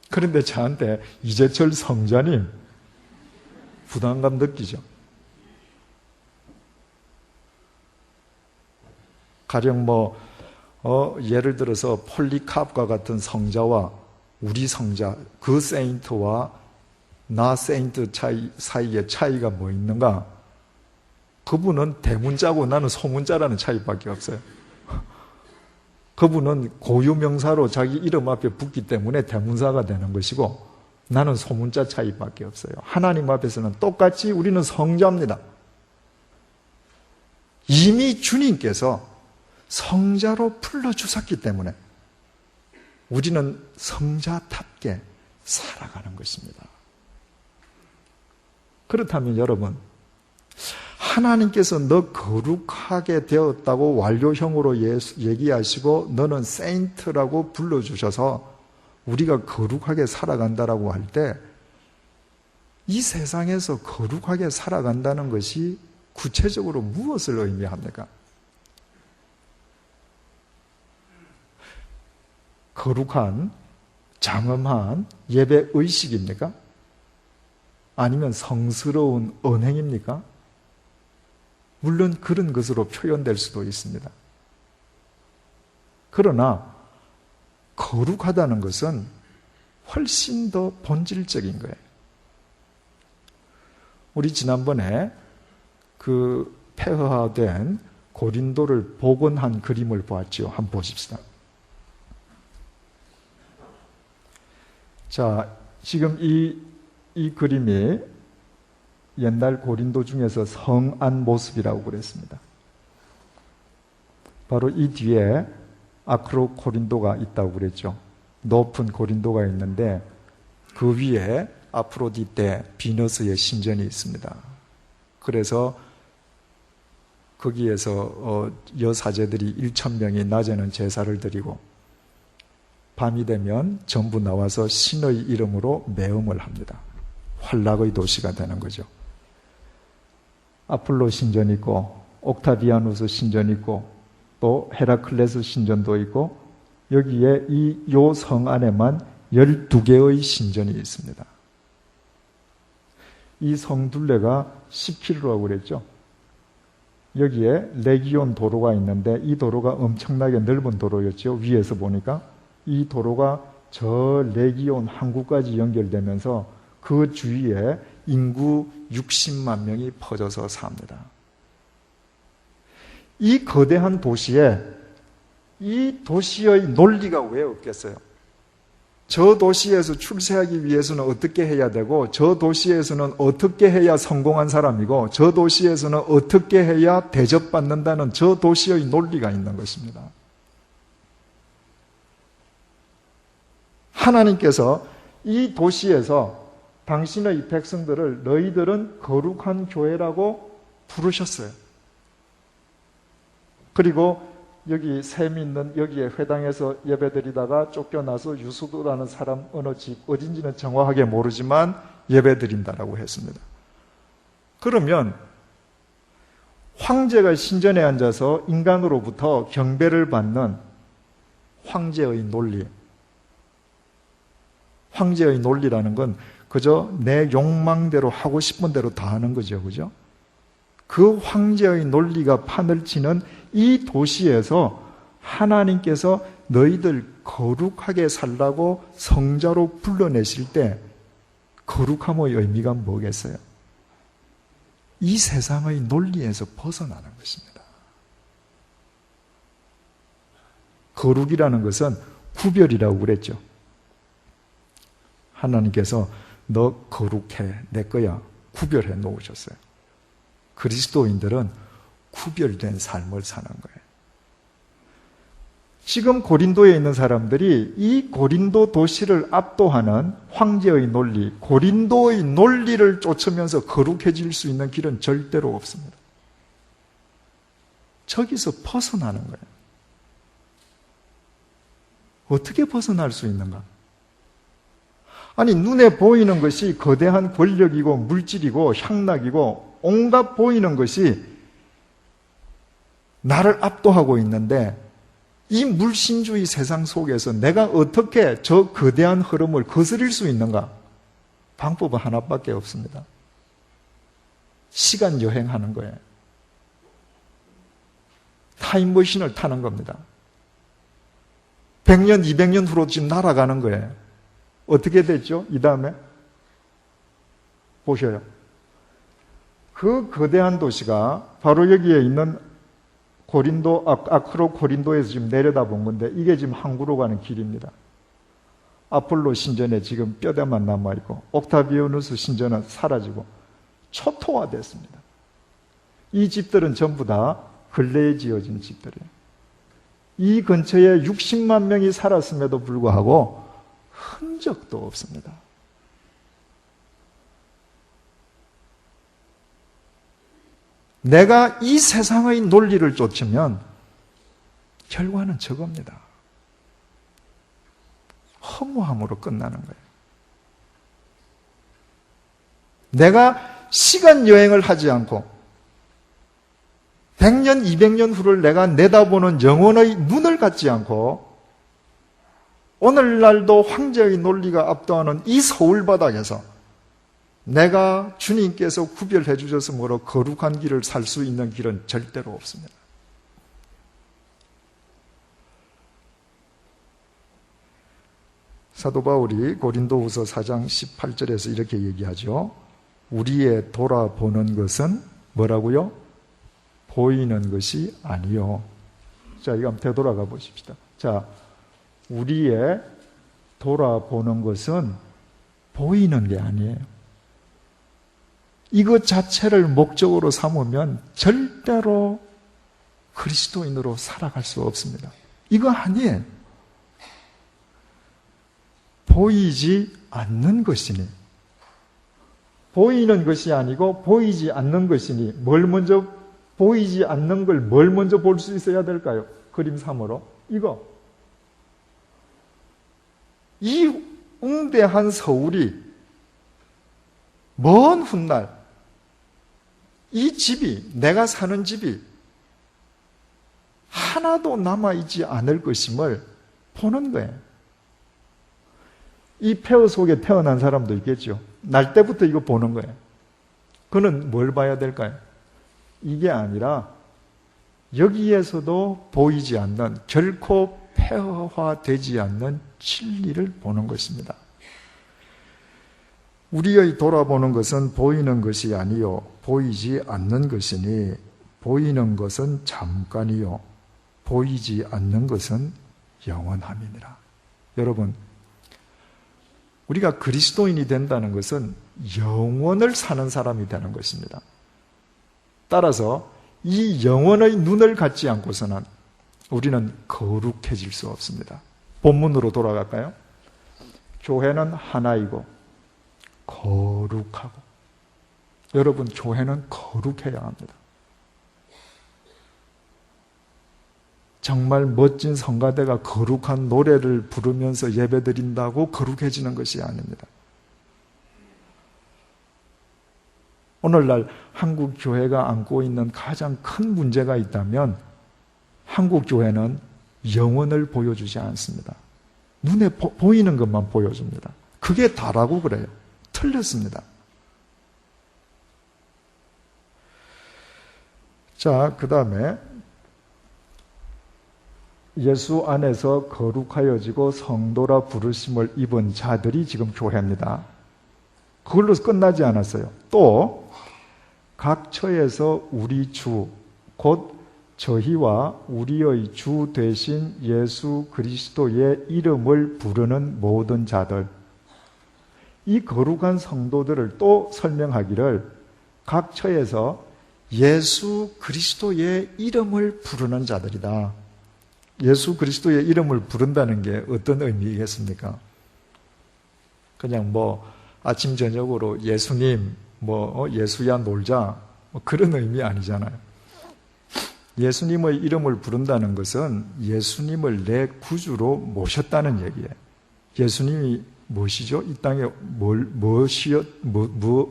그런데 저한테 이재철 성자님 부담감 느끼죠. 가령 예를 들어서 폴리캅과 같은 성자와 우리 성자, 그 세인트와 나 세인트 사이에 차이가 뭐 있는가? 그분은 대문자고 나는 소문자라는 차이밖에 없어요. 그분은 고유명사로 자기 이름 앞에 붙기 때문에 대문사가 되는 것이고 나는 소문자 차이밖에 없어요. 하나님 앞에서는 똑같이 우리는 성자입니다. 이미 주님께서 성자로 불러주셨기 때문에 우리는 성자답게 살아가는 것입니다. 그렇다면 여러분, 하나님께서 너 거룩하게 되었다고 완료형으로 얘기하시고 너는 세인트라고 불러주셔서 우리가 거룩하게 살아간다라고 할 때 이 세상에서 거룩하게 살아간다는 것이 구체적으로 무엇을 의미합니까? 거룩한, 장엄한 예배 의식입니까? 아니면 성스러운 언행입니까? 물론 그런 것으로 표현될 수도 있습니다. 그러나 거룩하다는 것은 훨씬 더 본질적인 거예요. 우리 지난번에 그 폐허화된 고린도를 복원한 그림을 보았죠. 한번 보십시다. 자, 지금 이 그림이 옛날 고린도 중에서 성안 모습이라고 그랬습니다. 바로 이 뒤에 아크로 고린도가 있다고 그랬죠. 높은 고린도가 있는데 그 위에 아프로디테, 비너스의 신전이 있습니다. 그래서 거기에서 여사제들이 1,000명이 낮에는 제사를 드리고 밤이 되면 전부 나와서 신의 이름으로 매음을 합니다. 환락의 도시가 되는 거죠. 아폴로 신전 있고 옥타비아누스 신전 있고 또 헤라클레스 신전도 있고 여기에 요 성 안에만 12개의 신전이 있습니다. 이 성 둘레가 10km라고 그랬죠. 여기에 레기온 도로가 있는데 이 도로가 엄청나게 넓은 도로였죠. 위에서 보니까 이 도로가 저 레기온 항구까지 연결되면서 그 주위에 인구 60만 명이 퍼져서 삽니다. 이 거대한 도시에 이 도시의 논리가 왜 없겠어요? 저 도시에서 출세하기 위해서는 어떻게 해야 되고 저 도시에서는 어떻게 해야 성공한 사람이고 저 도시에서는 어떻게 해야 대접받는다는 저 도시의 논리가 있는 것입니다. 하나님께서 이 도시에서 당신의 백성들을 너희들은 거룩한 교회라고 부르셨어요. 그리고 여기 셈 있는 여기에 회당에서 예배드리다가 쫓겨나서 유수도라는 사람 어느 집 어딘지는 정확하게 모르지만 예배드린다라고 했습니다. 그러면 황제가 신전에 앉아서 인간으로부터 경배를 받는 황제의 논리, 황제의 논리라는 건 그저 내 욕망대로 하고 싶은 대로 다 하는 거죠. 그죠? 그 황제의 논리가 판을 치는 이 도시에서 하나님께서 너희들 거룩하게 살라고 성자로 불러내실 때 거룩함의 의미가 뭐겠어요? 이 세상의 논리에서 벗어나는 것입니다. 거룩이라는 것은 구별이라고 그랬죠. 하나님께서 너 거룩해, 내 거야 구별해 놓으셨어요. 그리스도인들은 구별된 삶을 사는 거예요. 지금 고린도에 있는 사람들이 이 고린도 도시를 압도하는 황제의 논리, 고린도의 논리를 쫓으면서 거룩해질 수 있는 길은 절대로 없습니다. 저기서 벗어나는 거예요. 어떻게 벗어날 수 있는가? 아니, 눈에 보이는 것이 거대한 권력이고 물질이고 향락이고 온갖 보이는 것이 나를 압도하고 있는데 이 물신주의 세상 속에서 내가 어떻게 저 거대한 흐름을 거스릴 수 있는가? 방법은 하나밖에 없습니다. 시간 여행하는 거예요. 타임머신을 타는 겁니다. 100년, 200년 후로 지금 날아가는 거예요. 어떻게 됐죠? 이 다음에 보셔요. 그 거대한 도시가 바로 여기에 있는 고린도, 아크로 고린도에서 지금 내려다본 건데 이게 지금 항구로 가는 길입니다. 아폴로 신전에 지금 뼈대만 남아있고 옥타비아누스 신전은 사라지고 초토화됐습니다. 이 집들은 전부 다 근래에 지어진 집들이에요. 이 근처에 60만 명이 살았음에도 불구하고 흔적도 없습니다. 내가 이 세상의 논리를 쫓으면 결과는 저겁니다. 허무함으로 끝나는 거예요. 내가 시간 여행을 하지 않고 100년, 200년 후를 내가 내다보는 영혼의 눈을 갖지 않고 오늘날도 황제의 논리가 압도하는 이 서울 바닥에서 내가 주님께서 구별해 주셨으므로 거룩한 길을 살 수 있는 길은 절대로 없습니다. 사도 바울이 고린도후서 4장 18절에서 이렇게 얘기하죠. 우리의 돌아보는 것은 뭐라고요? 보이는 것이 아니요. 자, 이거 한번 되돌아가 보십시다. 자, 우리의 돌아보는 것은 보이는 게 아니에요. 이것 자체를 목적으로 삼으면 절대로 그리스도인으로 살아갈 수 없습니다. 이거 아니에요. 보이지 않는 것이니, 보이는 것이 아니고 보이지 않는 것이니, 뭘 먼저 보이지 않는 걸 뭘 먼저 볼 수 있어야 될까요? 그림 3으로 이거, 이 웅대한 서울이 먼 훗날 이 집이, 내가 사는 집이 하나도 남아있지 않을 것임을 보는 거예요. 이 폐허 속에 태어난 사람도 있겠죠. 날 때부터 이거 보는 거예요. 그는 뭘 봐야 될까요? 이게 아니라 여기에서도 보이지 않는, 결코 폐허화되지 않는 진리를 보는 것입니다. 우리의 돌아보는 것은 보이는 것이 아니요 보이지 않는 것이니, 보이는 것은 잠깐이요 보이지 않는 것은 영원함이니라. 여러분, 우리가 그리스도인이 된다는 것은 영원을 사는 사람이 되는 것입니다. 따라서 이 영원의 눈을 갖지 않고서는 우리는 거룩해질 수 없습니다. 본문으로 돌아갈까요? 교회는 하나이고 거룩하고, 여러분, 교회는 거룩해야 합니다. 정말 멋진 성가대가 거룩한 노래를 부르면서 예배드린다고 거룩해지는 것이 아닙니다. 오늘날 한국 교회가 안고 있는 가장 큰 문제가 있다면 한국 교회는 영혼을 보여주지 않습니다. 눈에 보이는 것만 보여줍니다. 그게 다라고 그래요. 틀렸습니다. 자, 그 다음에 예수 안에서 거룩하여지고 성도라 부르심을 입은 자들이 지금 교회입니다. 그걸로 끝나지 않았어요. 또 각 처에서 우리 주, 곧 저희와 우리의 주 되신 예수 그리스도의 이름을 부르는 모든 자들, 이 거룩한 성도들을 또 설명하기를 각 처에서 예수 그리스도의 이름을 부르는 자들이다. 예수 그리스도의 이름을 부른다는 게 어떤 의미겠습니까? 그냥 아침 저녁으로 예수님, 예수야 놀자, 그런 의미 아니잖아요. 예수님의 이름을 부른다는 것은 예수님을 내 구주로 모셨다는 얘기예요. 예수님이 무엇이죠? 이 땅에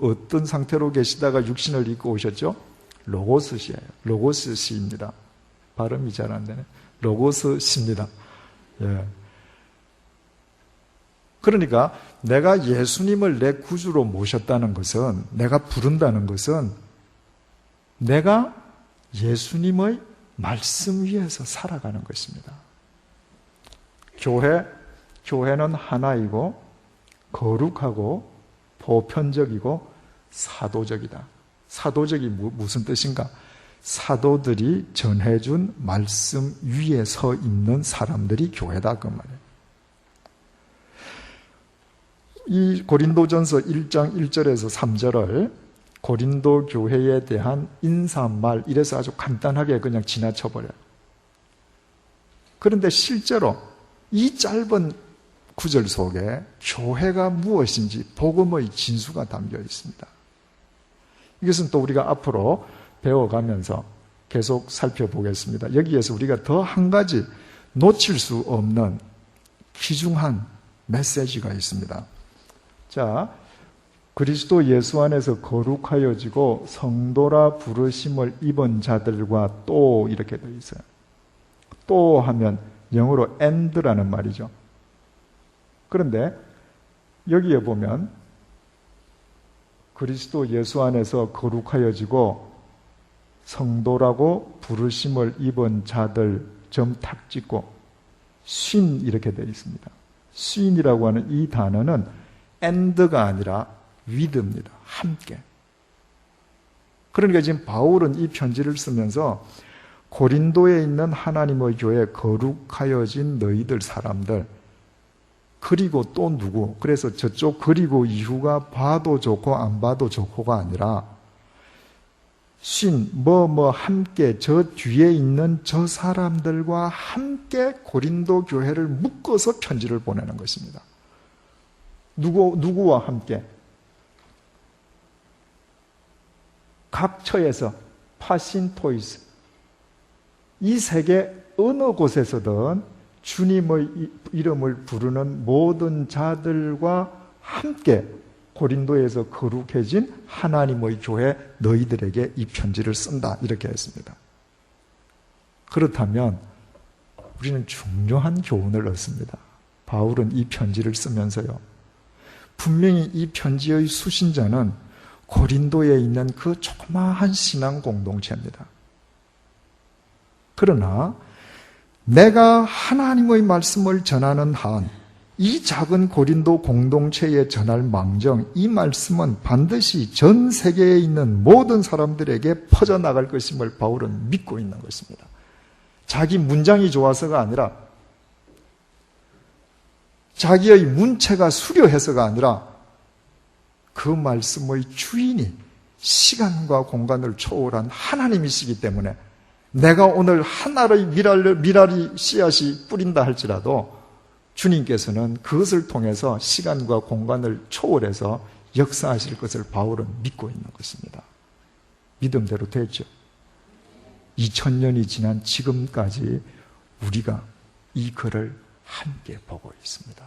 어떤 상태로 계시다가 육신을 입고 오셨죠? 로고스시예요. 로고스시입니다. 발음이 잘 안 되네. 로고스시입니다. 예. 그러니까 내가 예수님을 내 구주로 모셨다는 것은, 내가 부른다는 것은 내가 예수님의 말씀 위에서 살아가는 것입니다. 교회는 하나이고 거룩하고 보편적이고 사도적이다. 사도적이 무슨 뜻인가? 사도들이 전해준 말씀 위에 서 있는 사람들이 교회다 그 말이에요. 이 고린도전서 1장 1절에서 3절을 고린도 교회에 대한 인사말, 이래서 아주 간단하게 그냥 지나쳐버려요. 그런데 실제로 이 짧은 구절 속에 교회가 무엇인지 복음의 진수가 담겨 있습니다. 이것은 또 우리가 앞으로 배워가면서 계속 살펴보겠습니다. 여기에서 우리가 더 한 가지 놓칠 수 없는 귀중한 메시지가 있습니다. 자, 그리스도 예수 안에서 거룩하여지고 성도라 부르심을 입은 자들과 또 이렇게 되어 있어요. 또 하면 영어로 and라는 말이죠. 그런데 여기에 보면 그리스도 예수 안에서 거룩하여지고 성도라고 부르심을 입은 자들 점 탁 찍고 쉰 이렇게 되어 있습니다. 쉰이라고 하는 이 단어는 and가 아니라 with입니다. 함께. 그러니까 지금 바울은 이 편지를 쓰면서 고린도에 있는 하나님의 교회 거룩하여진 너희들 사람들, 그리고 또 누구, 그래서 저쪽 그리고 이후가 봐도 좋고 안 봐도 좋고가 아니라 함께 저 뒤에 있는 저 사람들과 함께 고린도 교회를 묶어서 편지를 보내는 것입니다. 누구와 함께? 각 처에서 파신토이스, 이 세계 어느 곳에서든 주님의 이름을 부르는 모든 자들과 함께 고린도에서 거룩해진 하나님의 교회 너희들에게 이 편지를 쓴다, 이렇게 했습니다. 그렇다면 우리는 중요한 교훈을 얻습니다. 바울은 이 편지를 쓰면서요, 분명히 이 편지의 수신자는 고린도에 있는 그 조그마한 신앙 공동체입니다. 그러나 내가 하나님의 말씀을 전하는 한 이 작은 고린도 공동체에 전할 망정, 이 말씀은 반드시 전 세계에 있는 모든 사람들에게 퍼져나갈 것임을 바울은 믿고 있는 것입니다. 자기 문장이 좋아서가 아니라, 자기의 문체가 수려해서가 아니라 그 말씀의 주인이 시간과 공간을 초월한 하나님이시기 때문에 내가 오늘 하나의 미랄이 씨앗이 뿌린다 할지라도 주님께서는 그것을 통해서 시간과 공간을 초월해서 역사하실 것을 바울은 믿고 있는 것입니다. 믿음대로 됐죠. 2000년이 지난 지금까지 우리가 이 글을 함께 보고 있습니다.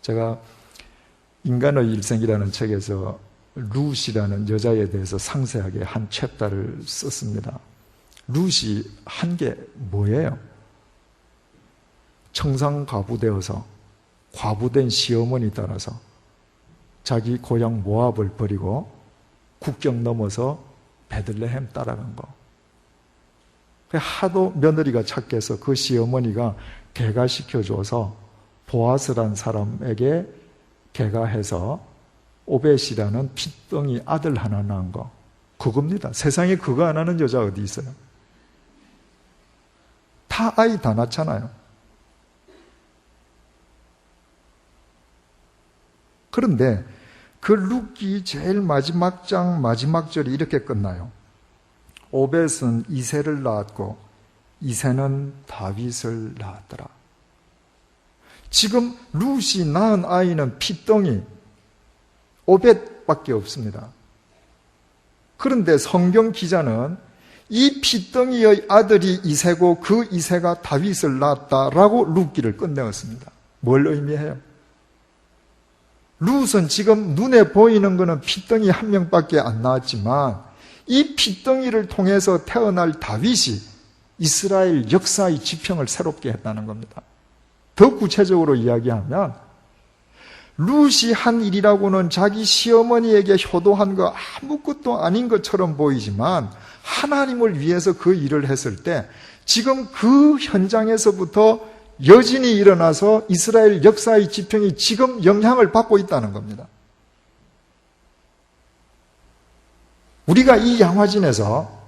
제가 인간의 일생이라는 책에서 룻이라는 여자에 대해서 상세하게 한 챕터를 썼습니다. 룻이 한 게 뭐예요? 청산가부되어서 과부된 시어머니 따라서 자기 고향 모압을 버리고 국경 넘어서 베들레헴 따라간 거. 하도 며느리가 착해서 그 시어머니가 개가시켜줘서 보아스란 사람에게 개가해서 오벳이라는 핏덩이 아들 하나 낳은 거. 그겁니다. 세상에 그거 안 하는 여자 어디 있어요? 다 아이 다 낳잖아요. 그런데 그 룻기 제일 마지막 장 마지막 절이 이렇게 끝나요. 오벳은 이새를 낳았고 이새는 다윗을 낳았더라. 지금 룻이 낳은 아이는 핏덩이 오벳밖에 없습니다. 그런데 성경 기자는 이 핏덩이의 아들이 이새고 그 이새가 다윗을 낳았다라고 룻기를 끝내었습니다. 뭘 의미해요? 룻은 지금 눈에 보이는 것은 핏덩이 한 명밖에 안 나왔지만 이 핏덩이를 통해서 태어날 다윗이 이스라엘 역사의 지평을 새롭게 했다는 겁니다. 더 구체적으로 이야기하면 룻이 한 일이라고는 자기 시어머니에게 효도한 거 아무것도 아닌 것처럼 보이지만 하나님을 위해서 그 일을 했을 때 지금 그 현장에서부터 여진이 일어나서 이스라엘 역사의 지평이 지금 영향을 받고 있다는 겁니다. 우리가 이 양화진에서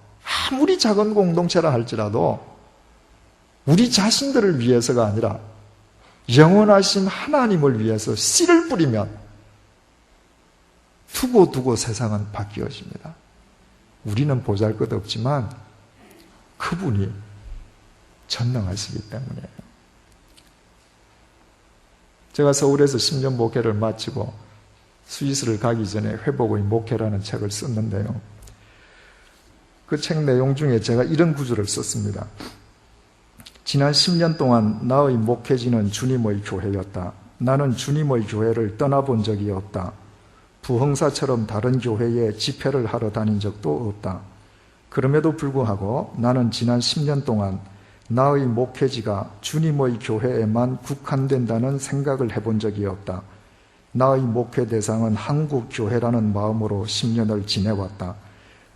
아무리 작은 공동체라 할지라도 우리 자신들을 위해서가 아니라 영원하신 하나님을 위해서 씨를 뿌리면 두고두고 세상은 바뀌어집니다. 우리는 보잘것없지만 그분이 전능하시기 때문이에요. 제가 서울에서 10년 목회를 마치고 스위스를 가기 전에 회복의 목회라는 책을 썼는데요. 그 책 내용 중에 제가 이런 구절을 썼습니다. 지난 10년 동안 나의 목회지는 주님의 교회였다. 나는 주님의 교회를 떠나본 적이 없다. 부흥사처럼 다른 교회에 집회를 하러 다닌 적도 없다. 그럼에도 불구하고 나는 지난 10년 동안 나의 목회지가 주님의 교회에만 국한된다는 생각을 해본 적이 없다. 나의 목회 대상은 한국 교회라는 마음으로 10년을 지내왔다.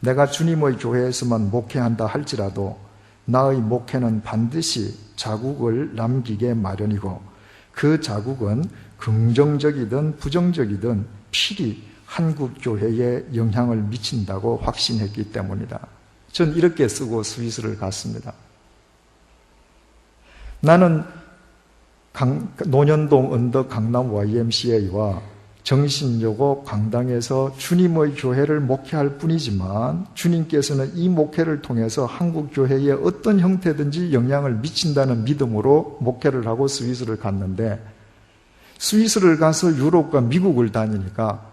내가 주님의 교회에서만 목회한다 할지라도 나의 목회는 반드시 자국을 남기게 마련이고 그 자국은 긍정적이든 부정적이든 필히 한국 교회에 영향을 미친다고 확신했기 때문이다. 전 이렇게 쓰고 스위스를 갔습니다. 나는 논현동 언덕 강남 YMCA와 정신여고 강당에서 주님의 교회를 목회할 뿐이지만 주님께서는 이 목회를 통해서 한국 교회에 어떤 형태든지 영향을 미친다는 믿음으로 목회를 하고 스위스를 갔는데 스위스를 가서 유럽과 미국을 다니니까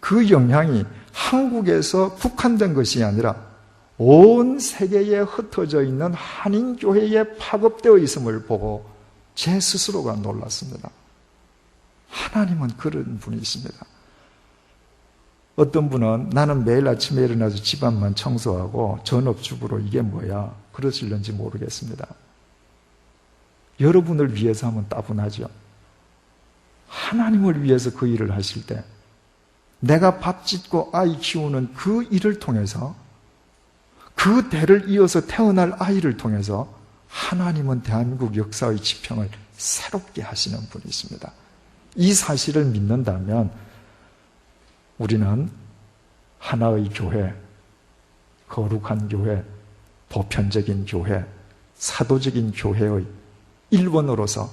그 영향이 한국에서 국한된 것이 아니라 온 세계에 흩어져 있는 한인교회에 파급되어 있음을 보고 제 스스로가 놀랐습니다. 하나님은 그런 분이십니다. 어떤 분은 나는 매일 아침에 일어나서 집안만 청소하고 전업주부로 이게 뭐야? 그러실는지 모르겠습니다. 여러분을 위해서 하면 따분하죠. 하나님을 위해서 그 일을 하실 때 내가 밥 짓고 아이 키우는 그 일을 통해서 그 대를 이어서 태어날 아이를 통해서 하나님은 대한민국 역사의 지평을 새롭게 하시는 분이십니다. 이 사실을 믿는다면 우리는 하나의 교회, 거룩한 교회, 보편적인 교회, 사도적인 교회의 일원으로서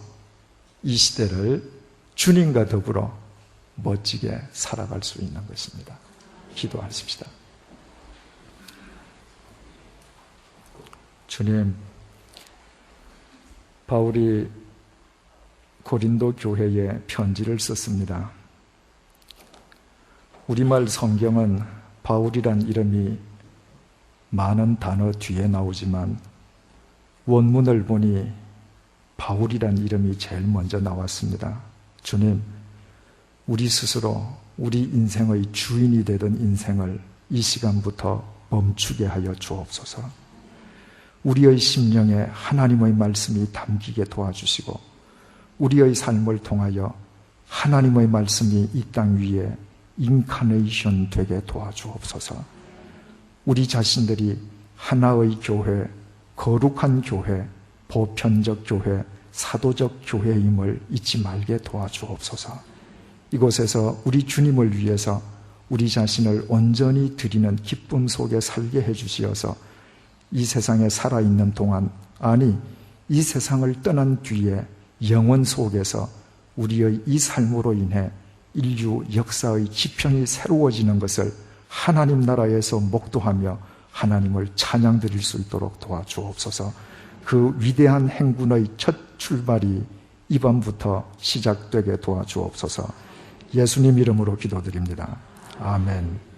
이 시대를 주님과 더불어 멋지게 살아갈 수 있는 것입니다. 기도하십시다. 주님, 바울이 고린도 교회에 편지를 썼습니다. 우리말 성경은 바울이란 이름이 많은 단어 뒤에 나오지만 원문을 보니 바울이란 이름이 제일 먼저 나왔습니다. 주님, 우리 스스로 우리 인생의 주인이 되던 인생을 이 시간부터 멈추게 하여 주옵소서. 우리의 심령에 하나님의 말씀이 담기게 도와주시고 우리의 삶을 통하여 하나님의 말씀이 이 땅 위에 인카네이션 되게 도와주옵소서. 우리 자신들이 하나의 교회, 거룩한 교회, 보편적 교회, 사도적 교회임을 잊지 말게 도와주옵소서. 이곳에서 우리 주님을 위해서 우리 자신을 온전히 드리는 기쁨 속에 살게 해주시어서 이 세상에 살아있는 동안, 아니 이 세상을 떠난 뒤에 영원 속에서 우리의 이 삶으로 인해 인류 역사의 지평이 새로워지는 것을 하나님 나라에서 목도하며 하나님을 찬양 드릴 수 있도록 도와주옵소서. 그 위대한 행군의 첫 출발이 이 밤부터 시작되게 도와주옵소서. 예수님 이름으로 기도드립니다. 아멘.